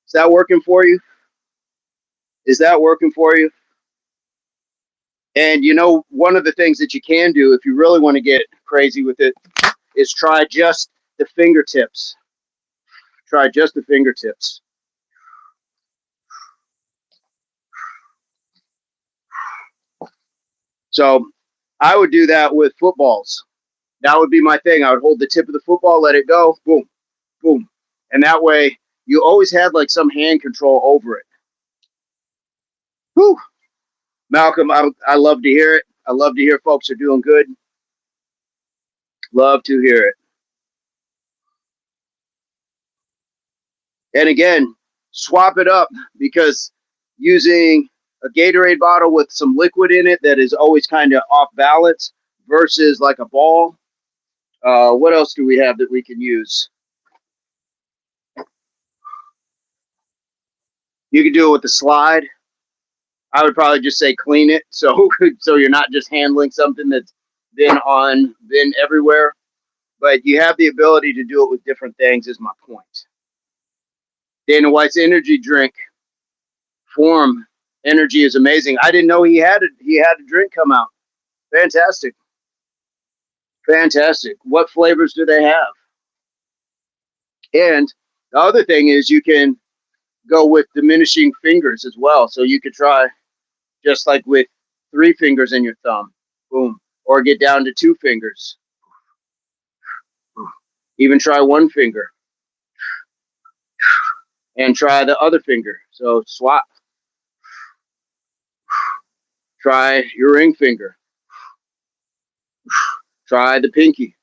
Is that working for you? Is that working for you? And you know, one of the things that you can do if you really want to get crazy with it is try just the fingertips. Try just the fingertips. So I would do that with footballs. That would be my thing. I would hold the tip of the football, let it go, boom, boom. And that way you always had like some hand control over it. Whew. Malcolm, I love to hear it. I love to hear folks are doing good. Love to hear it. And again, swap it up because using a Gatorade bottle with some liquid in it that is always kind of off balance versus like a ball. What else do we have that we can use? You can do it with the slide. I would probably just say clean it so you're not just handling something that's been everywhere. But you have the ability to do it with different things. Is my point. Dana White's energy drink form energy is amazing. I didn't know he had a drink come out. Fantastic. Fantastic. What flavors do they have? And the other thing is you can go with diminishing fingers as well. So you could try just like with 3 fingers in your thumb. Boom. Or get down to 2 fingers. Even try 1 finger and try the other finger. So swap. Try your ring finger. Try the pinky.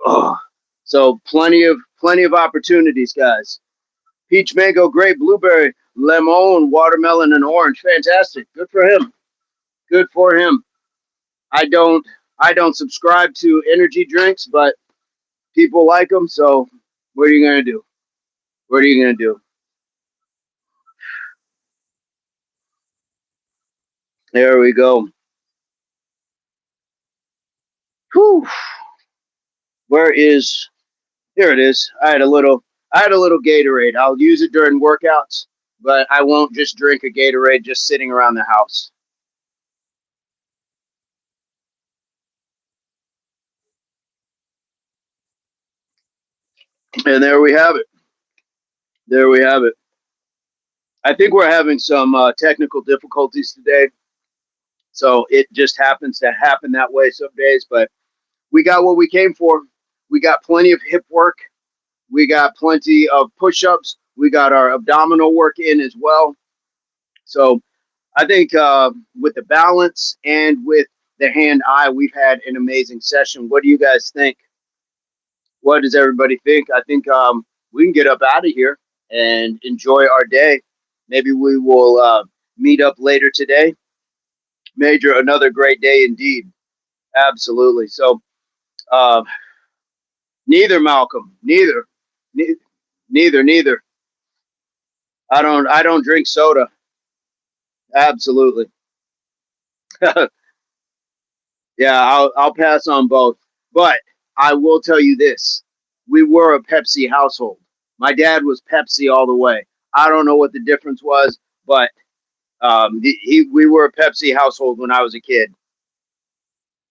Oh. So plenty of opportunities, guys. Peach, mango, grape, blueberry, lemon, watermelon, and orange. Fantastic. Good for him. Good for him. I don't I don't subscribe to energy drinks, but people like them. So what are you gonna do? What are you gonna do? There we go. Whew. Where is? Here it is. I had a little Gatorade. I'll use it during workouts, but I won't just drink a Gatorade just sitting around the house. And there we have it. There we have it. I think we're having some technical difficulties today, so it just happens to happen that way some days. But we got what we came for. We got plenty of hip work. We got plenty of push-ups. We got our abdominal work in as well. So I think with the balance and with the hand-eye, we've had an amazing session. What do you guys think? What does everybody think? I think we can get up out of here and enjoy our day. Maybe we will meet up later today. Major, another great day indeed. Absolutely. So uh, neither Malcolm, ne- neither. I don't drink soda. Absolutely. Yeah, I'll pass on both. But I will tell you this: we were a Pepsi household. My dad was Pepsi all the way. I don't know what the difference was, but we were a Pepsi household when I was a kid.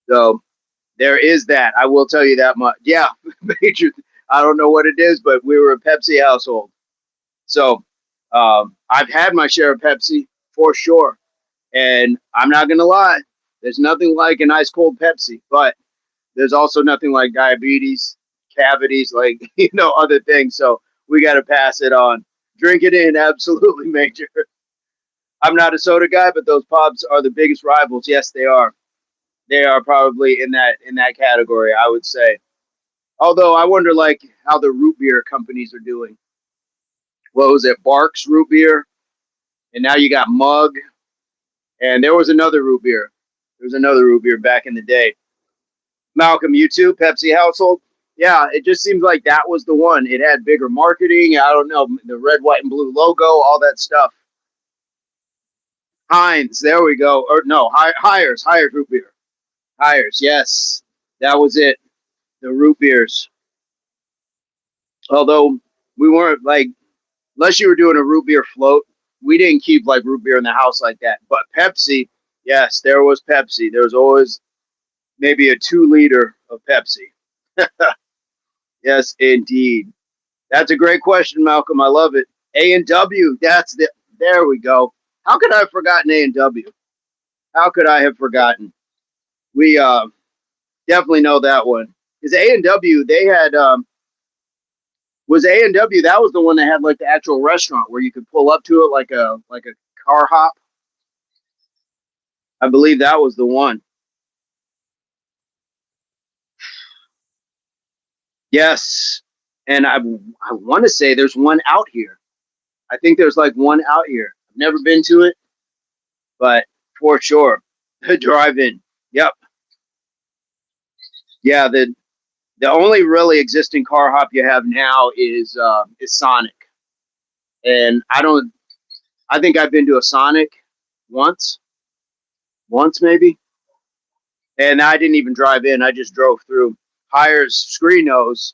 So there is that. I will tell you that much. Yeah, major. I don't know what it is, but we were a Pepsi household. So I've had my share of Pepsi for sure, and I'm not gonna lie. There's nothing like an ice cold Pepsi, but there's also nothing like diabetes, cavities, like other things. So we got to pass it on. Drink it in, absolutely major. I'm not a soda guy, but those pops are the biggest rivals. Yes, they are. They are probably in that category, I would say. Although I wonder like how the root beer companies are doing. What was it? Barks root beer, and now you got Mug, and there was another root beer. There was another root beer back in the day. Malcolm, you too, Pepsi household. Yeah, it just seems like that was the one. It had bigger marketing. I don't know, the red, white, and blue logo, all that stuff. Heinz, there we go. Or no, Hires root beer. Hires, yes, that was it. The root beers. Although we weren't like, unless you were doing a root beer float, we didn't keep like root beer in the house like that. But Pepsi, Yes, there was Pepsi. There was always maybe a 2 liter of Pepsi. Yes, indeed. That's a great question, Malcolm. I love it. A&W. There we go. How could I have forgotten A&W? How could I have forgotten? We definitely know that one because A&W they had was A&W that was the one that had like the actual restaurant where you could pull up to it like a car hop. I believe that was the one. Yes, and I want to say there's one out here. I think there's like one out here. I've never been to it, but for sure, drive-in. Yep. Yeah. The only really existing car hop you have now is Sonic, and I don't. I think I've been to a Sonic once, once maybe, and I didn't even drive in. I just drove through. Hires screen nose.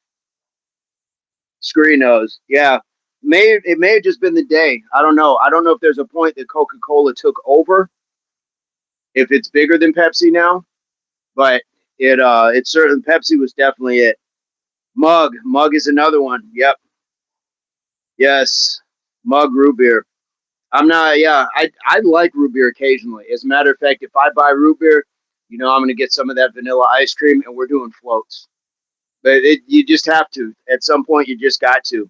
Yeah, it may have just been the day. I don't know. I don't know if there's a point that Coca Cola took over, if it's bigger than Pepsi now, but it's certain Pepsi was definitely it. Mug is another one. Yep, yes, Mug root beer. I'm not. Yeah, I like root beer occasionally. As a matter of fact, if I buy root beer, I'm gonna get some of that vanilla ice cream, and we're doing floats. But you just have to. At some point, you just got to.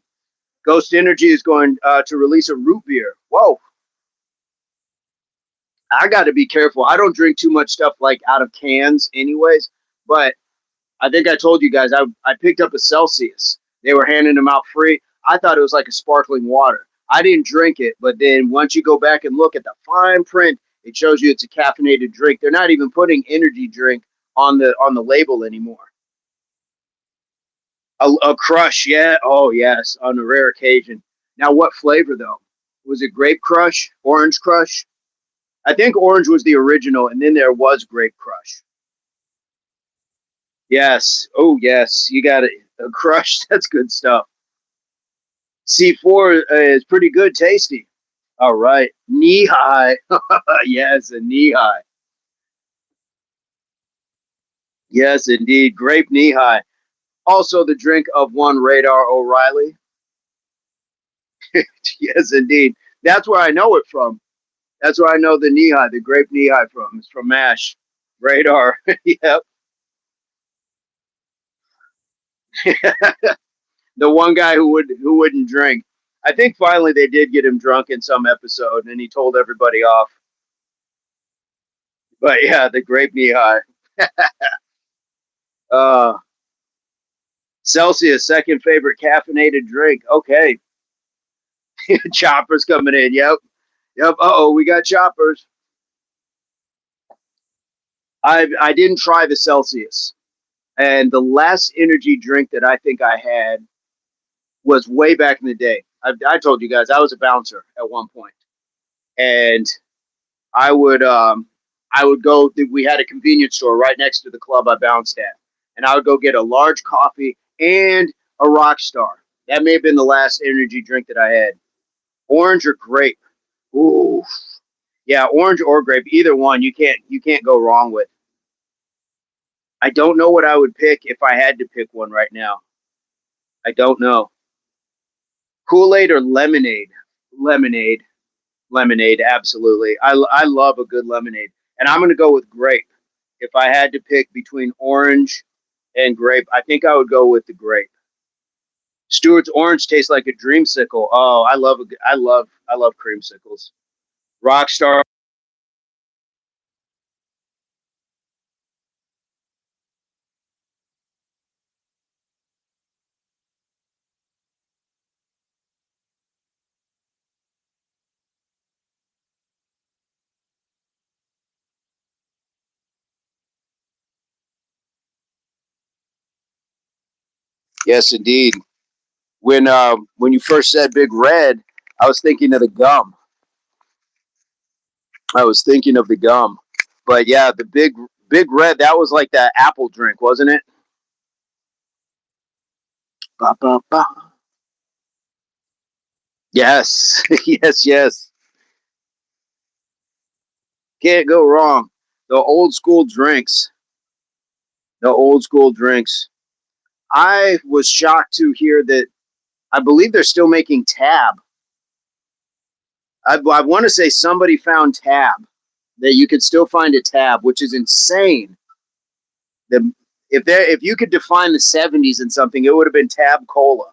Ghost Energy is going to release a root beer. Whoa, I got to be careful. I don't drink too much stuff like out of cans, anyways. But I think I told you guys I picked up a Celsius. They were handing them out free. I thought it was like a sparkling water. I didn't drink it, but then once you go back and look at the fine print, it shows you it's a caffeinated drink. They're not even putting energy drink on the label anymore. A crush, yeah. Oh yes, on a rare occasion. Now, what flavor though? Was it grape crush, orange crush? I think orange was the original, and then there was grape crush. Yes. Oh yes, you got it. A crush. That's good stuff. C4 is pretty good, tasty. All right, knee high. Yes, a knee high. Yes, indeed, grape knee high. Also, the drink of one Radar O'Reilly. Yes, indeed. That's where I know it from. That's where I know the knee high, the grape knee high from. It's from Mash. Radar. Yep. The one guy who wouldn't drink. I think finally they did get him drunk in some episode, and he told everybody off. But yeah, the grape knee high. Uh, Celsius, second favorite caffeinated drink. Okay, choppers coming in. Yep, yep. Oh, we got choppers. I didn't try the Celsius, and the last energy drink that I think I had was way back in the day. I told you guys I was a bouncer at one point, and I would I would go. We had a convenience store right next to the club I bounced at, and I would go get a large coffee and a rock star. That may have been the last energy drink that I had. Orange or grape? Ooh, yeah, orange or grape, either one. You can't go wrong with. I don't know what I would pick if I had to pick one right now. I don't know. Kool Aid or lemonade? Lemonade, lemonade, absolutely. I love a good lemonade, and I'm gonna go with grape. If I had to pick between orange and grape, I think I would go with the grape. Stewart's orange tastes like a dreamsicle. Oh, I love creamsicles. Rockstar. Yes, indeed. When you first said Big Red, I was thinking of the gum. I was thinking of the gum. But yeah, the Big Red, that was like that apple drink, wasn't it? Ba, ba, ba. Yes, yes, yes. Can't go wrong. The old school drinks. The old school drinks. I was shocked to hear that I believe they're still making Tab. I want to say somebody found Tab, that you could still find a Tab, which is insane. The, if you could define the 70s in something, it would have been Tab Cola.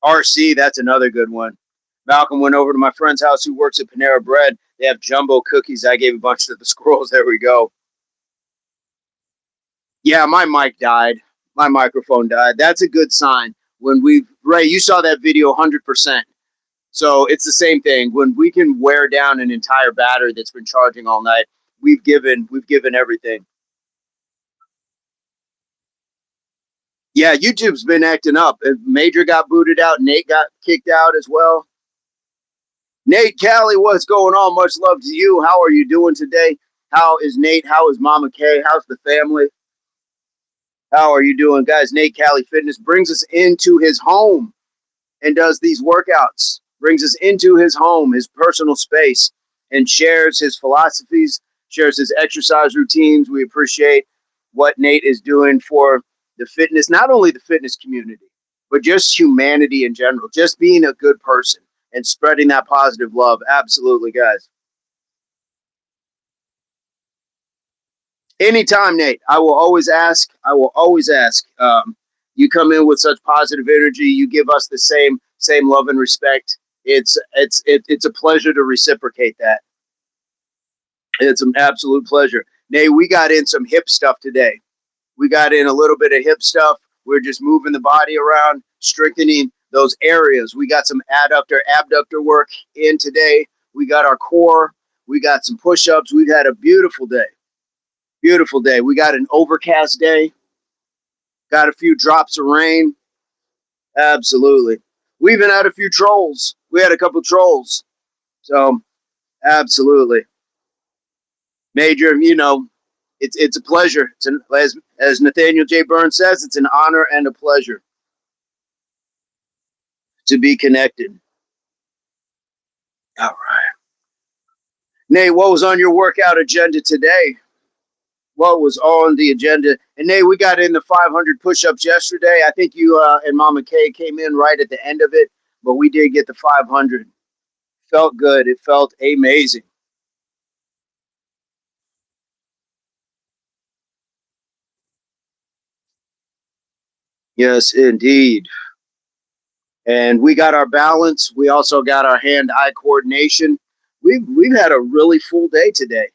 RC, that's another good one. Malcolm went over to my friend's house who works at Panera Bread. They have jumbo cookies. I gave a bunch to the squirrels. There we go. Yeah, my mic died. My microphone died. That's a good sign. Ray, you saw that video 100%. So it's the same thing. When we can wear down an entire battery that's been charging all night, we've given everything. Yeah, YouTube's been acting up. Major got booted out. Nate got kicked out as well. Nate Callie, what's going on? Much love to you. How are you doing today? How is Nate? How is Mama Kay? How's the family? How are you doing, guys? Nate Callie Fitness brings us into his home and does these workouts, brings us into his home, his personal space, and shares his philosophies, shares his exercise routines. We appreciate what Nate is doing for the fitness, not only the fitness community, but just humanity in general, just being a good person and spreading that positive love. Absolutely, guys. Anytime, Nate. I will always ask. I will always ask. You come in with such positive energy. You give us the same love and respect. It's a pleasure to reciprocate that. It's an absolute pleasure. Nate, we got in some hip stuff today. We got in a little bit of hip stuff. We're just moving the body around, strengthening those areas. We got some abductor work in today. We got our core. We got some push-ups. We've had a beautiful day. Beautiful day. We got an overcast day. Got a few drops of rain. Absolutely. We even had a few trolls. We had a couple trolls. So, absolutely. Major, it's a pleasure. As Nathaniel J. Burns says, it's an honor and a pleasure to be connected. All right. Nate, what was on your workout agenda today? What was on the agenda? And Nate, we got in the 500 push-ups yesterday. I think you and Mama Kay came in right at the end of it, but we did get the 500. Felt good. It felt amazing. Yes, indeed. And we got our balance. We also got our hand-eye coordination. We've had a really full day today.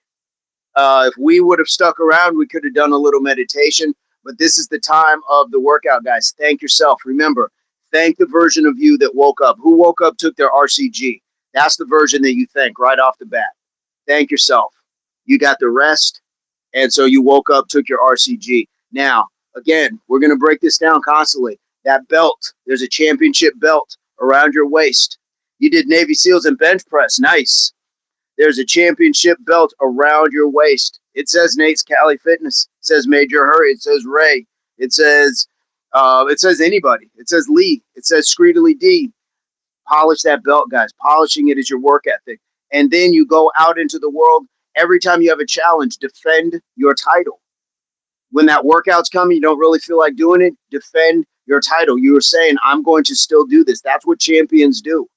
If we would have stuck around, we could have done a little meditation. But this is the time of the workout, guys. Thank yourself. Remember, thank the version of you that woke up. Who woke up, took their RCG. That's the version that you thank right off the bat. Thank yourself. You got the rest, and so you woke up, took your RCG. Now, again, we're going to break this down constantly. That belt, there's a championship belt around your waist. You did Navy SEALs and bench press. Nice. There's a championship belt around your waist. It says Nate's Cali Fitness. It says Major Hurry. It says Ray. It says anybody. It says Lee. It says Screedily D. Polish that belt, guys. Polishing it is your work ethic. And then you go out into the world. Every time you have a challenge, defend your title. When that workout's coming, you don't really feel like doing it, defend your title. You were saying, I'm going to still do this. That's what champions do.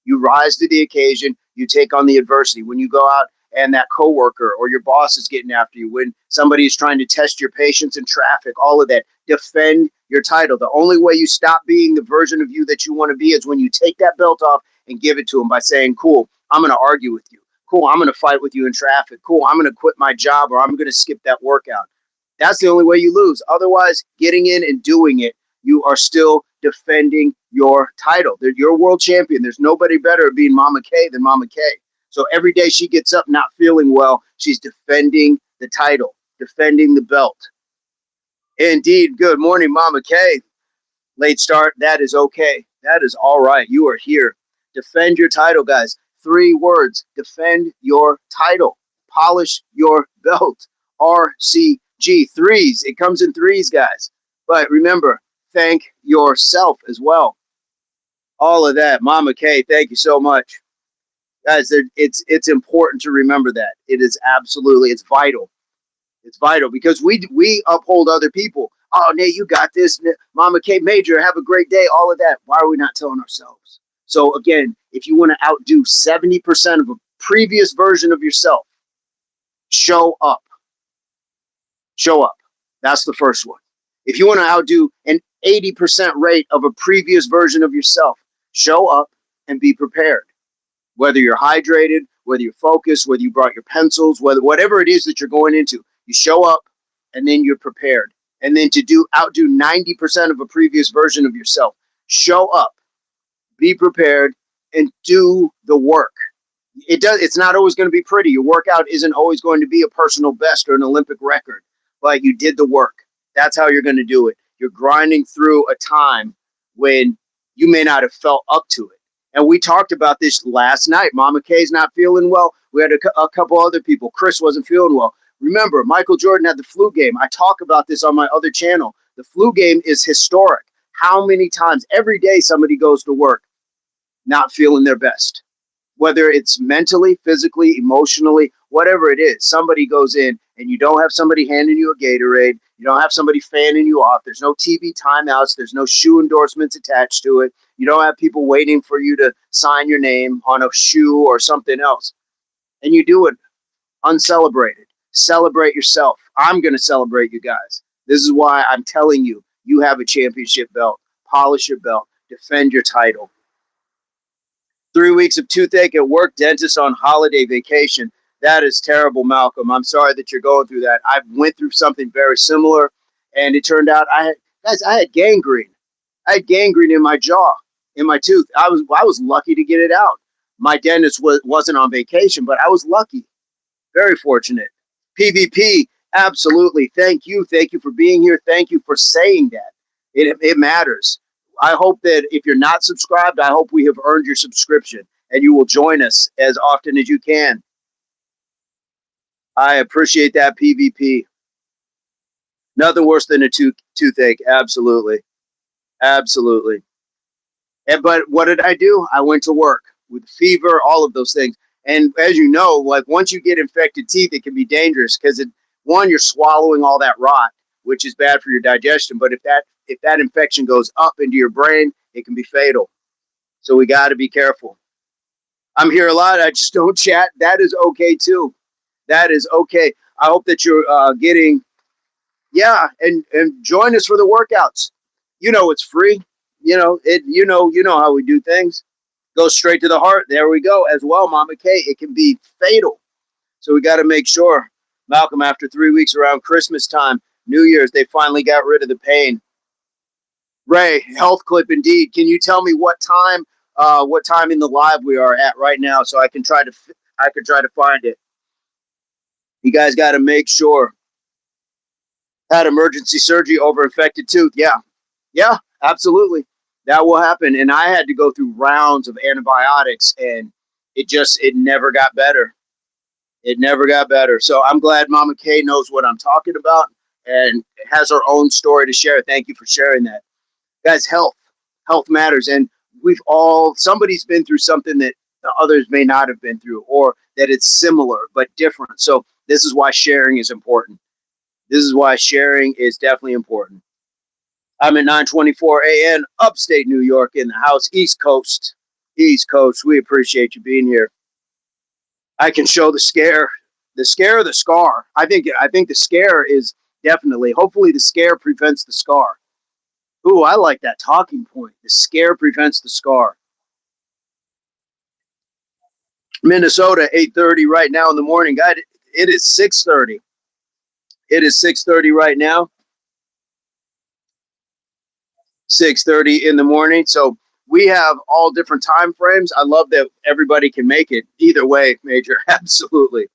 You rise to the occasion. You take on the adversity. When you go out and that coworker or your boss is getting after you, when somebody is trying to test your patience in traffic, all of that, defend your title. The only way you stop being the version of you that you want to be is when you take that belt off and give it to them by saying, cool, I'm going to argue with you. Cool, I'm going to fight with you in traffic. Cool, I'm going to quit my job or I'm going to skip that workout. That's the only way you lose. Otherwise, getting in and doing it, you are still defending your title. You're a world champion. There's nobody better at being Mama Kay than Mama Kay. So every day she gets up not feeling well, she's defending the title, defending the belt. Indeed. Good morning, Mama Kay. Late start. That is okay. That is all right. You are here. Defend your title, guys. 3 words. Defend your title. Polish your belt. RCG. Threes. It comes in threes, guys. But remember, thank yourself as well. All of that. Mama Kay, thank you so much. Guys, it's important to remember that. It is absolutely, it's vital. It's vital because we uphold other people. Oh, Nate, you got this. Mama K Major, have a great day. All of that. Why are we not telling ourselves? So again, if you want to outdo 70% of a previous version of yourself, show up. Show up. That's the first one. If you want to outdo an 80% rate of a previous version of yourself, show up and be prepared. Whether you're hydrated, whether you're focused, whether you brought your pencils, whatever it is that you're going into, you show up and then you're prepared. And then to do outdo 90% of a previous version of yourself, show up, be prepared, and do the work. It's not always going to be pretty. Your workout isn't always going to be a personal best or an Olympic record, but you did the work. That's how you're going to do it. You're grinding through a time when you may not have felt up to it. And we talked about this last night. Mama K's not feeling well. We had a couple other people. Chris wasn't feeling well. Remember, Michael Jordan had the flu game. I talk about this on my other channel. The flu game is historic. How many times every day somebody goes to work not feeling their best? Whether it's mentally, physically, emotionally, whatever it is, somebody goes in and you don't have somebody handing you a Gatorade, you don't have somebody fanning you off, there's no TV timeouts, there's no shoe endorsements attached to it, you don't have people waiting for you to sign your name on a shoe or something else, and you do it uncelebrated. Celebrate yourself. I'm going to celebrate you guys. This is why I'm telling you, you have a championship belt. Polish your belt. Defend your title. 3 weeks of toothache at work, dentist on holiday vacation. That is terrible, Malcolm. I'm sorry that you're going through that. I went through something very similar, and it turned out I had gangrene. I had gangrene in my jaw, in my tooth. I was lucky to get it out. My dentist wasn't on vacation, but I was lucky. Very fortunate. PvP, absolutely. Thank you for being here. Thank you for saying that. It matters. I hope that if you're not subscribed, I hope we have earned your subscription and you will join us as often as you can. I appreciate that, PvP. Nothing worse than a toothache. Absolutely. Absolutely. But what did I do? I went to work with fever, all of those things. And as you know, like once you get infected teeth, it can be dangerous because one, you're swallowing all that rot, which is bad for your digestion. But if that infection goes up into your brain, it can be fatal. So we got to be careful. I'm here a lot. I just don't chat. That is okay too. That is okay. I hope that you're getting, yeah, and join us for the workouts. It's free. You know how we do things. Goes straight to the heart. There we go as well, Mama K. It can be fatal. So we got to make sure, Malcolm, after 3 weeks around Christmas time, New Year's, they finally got rid of the pain. Ray, health clip indeed. Can you tell me what time in the live we are at right now, so I can try to find it. You guys got to make sure. Had emergency surgery over infected tooth. Yeah, yeah, absolutely. That will happen. And I had to go through rounds of antibiotics, and it never got better. It never got better. So I'm glad Mama K knows what I'm talking about and has her own story to share. Thank you for sharing that. Guys, health matters. And somebody's been through something that the others may not have been through, or that it's similar but different. So this is why sharing is important. This is why sharing is definitely important. I'm at 9:24 a.m. upstate New York in the house, East Coast. East Coast, we appreciate you being here. I can show the scare or the scar. I think the scare is definitely. Hopefully, the scare prevents the scar. Ooh, I like that talking point. The scare prevents the scar. Minnesota, 8:30 right now in the morning. God, it is 6:30. It is 6:30 right now. 6:30 in the morning. So we have all different time frames. I love that everybody can make it either way, Major. Absolutely.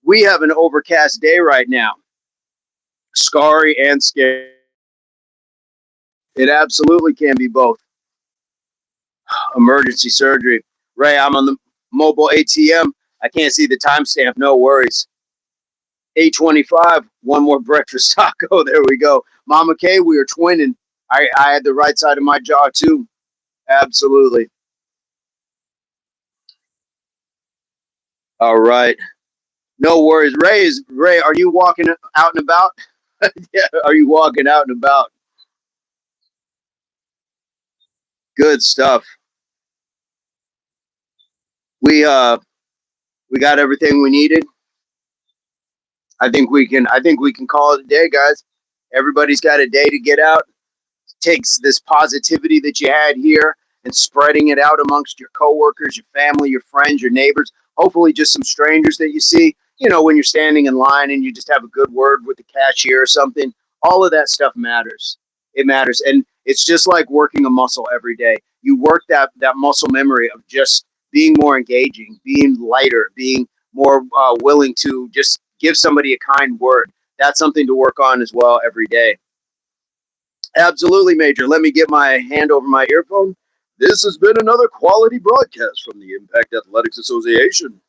We have an overcast day right now. Scary and scary. It absolutely can be both. Emergency surgery. Ray, I'm on the mobile ATM. I can't see the timestamp. No worries. 8:25. One more breakfast taco. There we go. Mama K, we are twinning. I had the right side of my jaw too. Absolutely. All right. No worries. Ray, are you walking out and about? Yeah, are you walking out and about? Good stuff. We we got everything we needed. I think we can call it a day, guys. Everybody's got a day to get out. Takes this positivity that you had here and spreading it out amongst your coworkers, your family, your friends, your neighbors, hopefully just some strangers that you see, when you're standing in line and you just have a good word with the cashier or something. All of that stuff matters. It matters. And it's just like working a muscle every day. You work that muscle memory of just being more engaging, being lighter, being more willing to just give somebody a kind word. That's something to work on as well every day. Absolutely, Major. Let me get my hand over my earphone. This has been another quality broadcast from the Impact Athletics Association.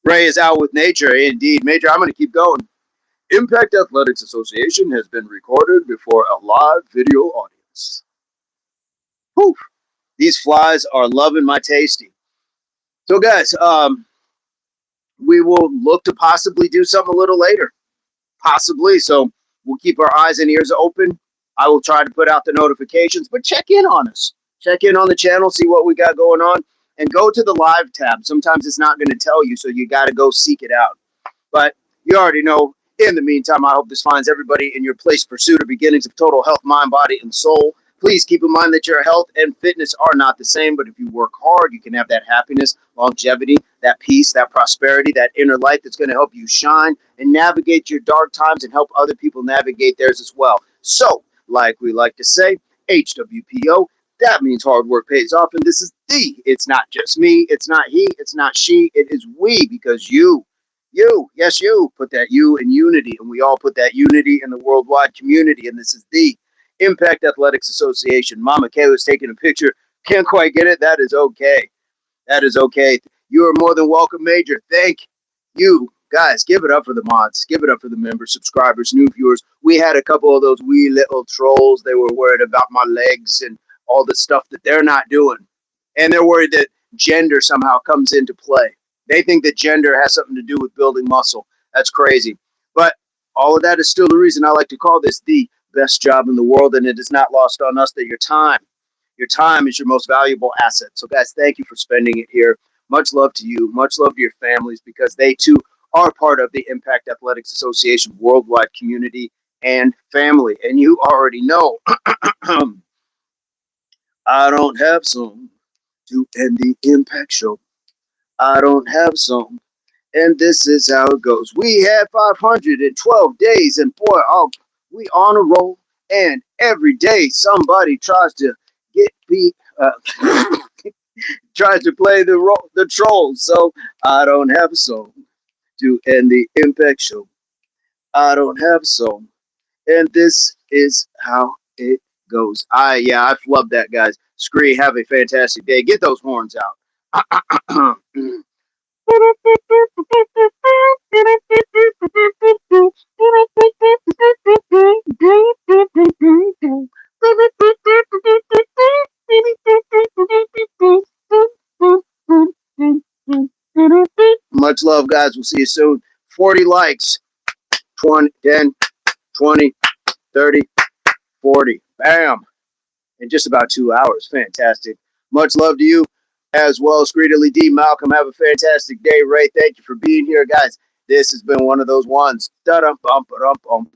Ray is out with nature, indeed. Major, I'm going to keep going. Impact Athletics Association has been recorded before a live video audience. Whew. These flies are loving my tasty. So, guys, we will look to possibly do something a little later. Possibly. So, we'll keep our eyes and ears open. I will try to put out the notifications, but check in on us. Check in on the channel, see what we got going on, and go to the live tab. Sometimes it's not going to tell you, so you got to go seek it out. But you already know. In the meantime, I hope this finds everybody in your place pursuit of beginnings of total health, mind, body, and soul. Please keep in mind that your health and fitness are not the same, but if you work hard, you can have that happiness, longevity, that peace, that prosperity, that inner light that's going to help you shine and navigate your dark times and help other people navigate theirs as well. So, like we like to say, HWPO, that means hard work pays off, and this is it's not just me, it's not he, it's not she, it is we, because yes, you put that you in unity, and we all put that unity in the worldwide community. And this is the Impact Athletics Association. Mama Kayla's taking a picture. Can't quite get it. That is okay. That is okay. You are more than welcome, Major. Thank you. Guys, give it up for the mods. Give it up for the members, subscribers, new viewers. We had a couple of those wee little trolls. They were worried about my legs and all the stuff that they're not doing. And they're worried that gender somehow comes into play. They think that gender has something to do with building muscle. That's crazy. But all of that is still the reason I like to call this the best job in the world. And it is not lost on us that your time is your most valuable asset. So, guys, thank you for spending it here. Much love to you. Much love to your families, because they too are part of the Impact Athletics Association worldwide community and family. And you already know I don't have some to end the Impact Show. I don't have some. And this is how it goes. We had 512 days, and boy, we on a roll. And every day somebody tries to get beat, tries to play the troll. So I don't have a song to end the Impact Show. I don't have a song, and this is how it goes. I love that, guys. Scree, have a fantastic day. Get those horns out. Much love, guys. We'll see you soon. 40 likes, 20, 10, 20, 30, 40. Bam. In just about 2 hours. Fantastic. Much love to you as well. Greedily D. Malcolm, have a fantastic day. Ray, thank you for being here, guys. This has been one of those ones. Da-dum, bum, ba-dum, bum.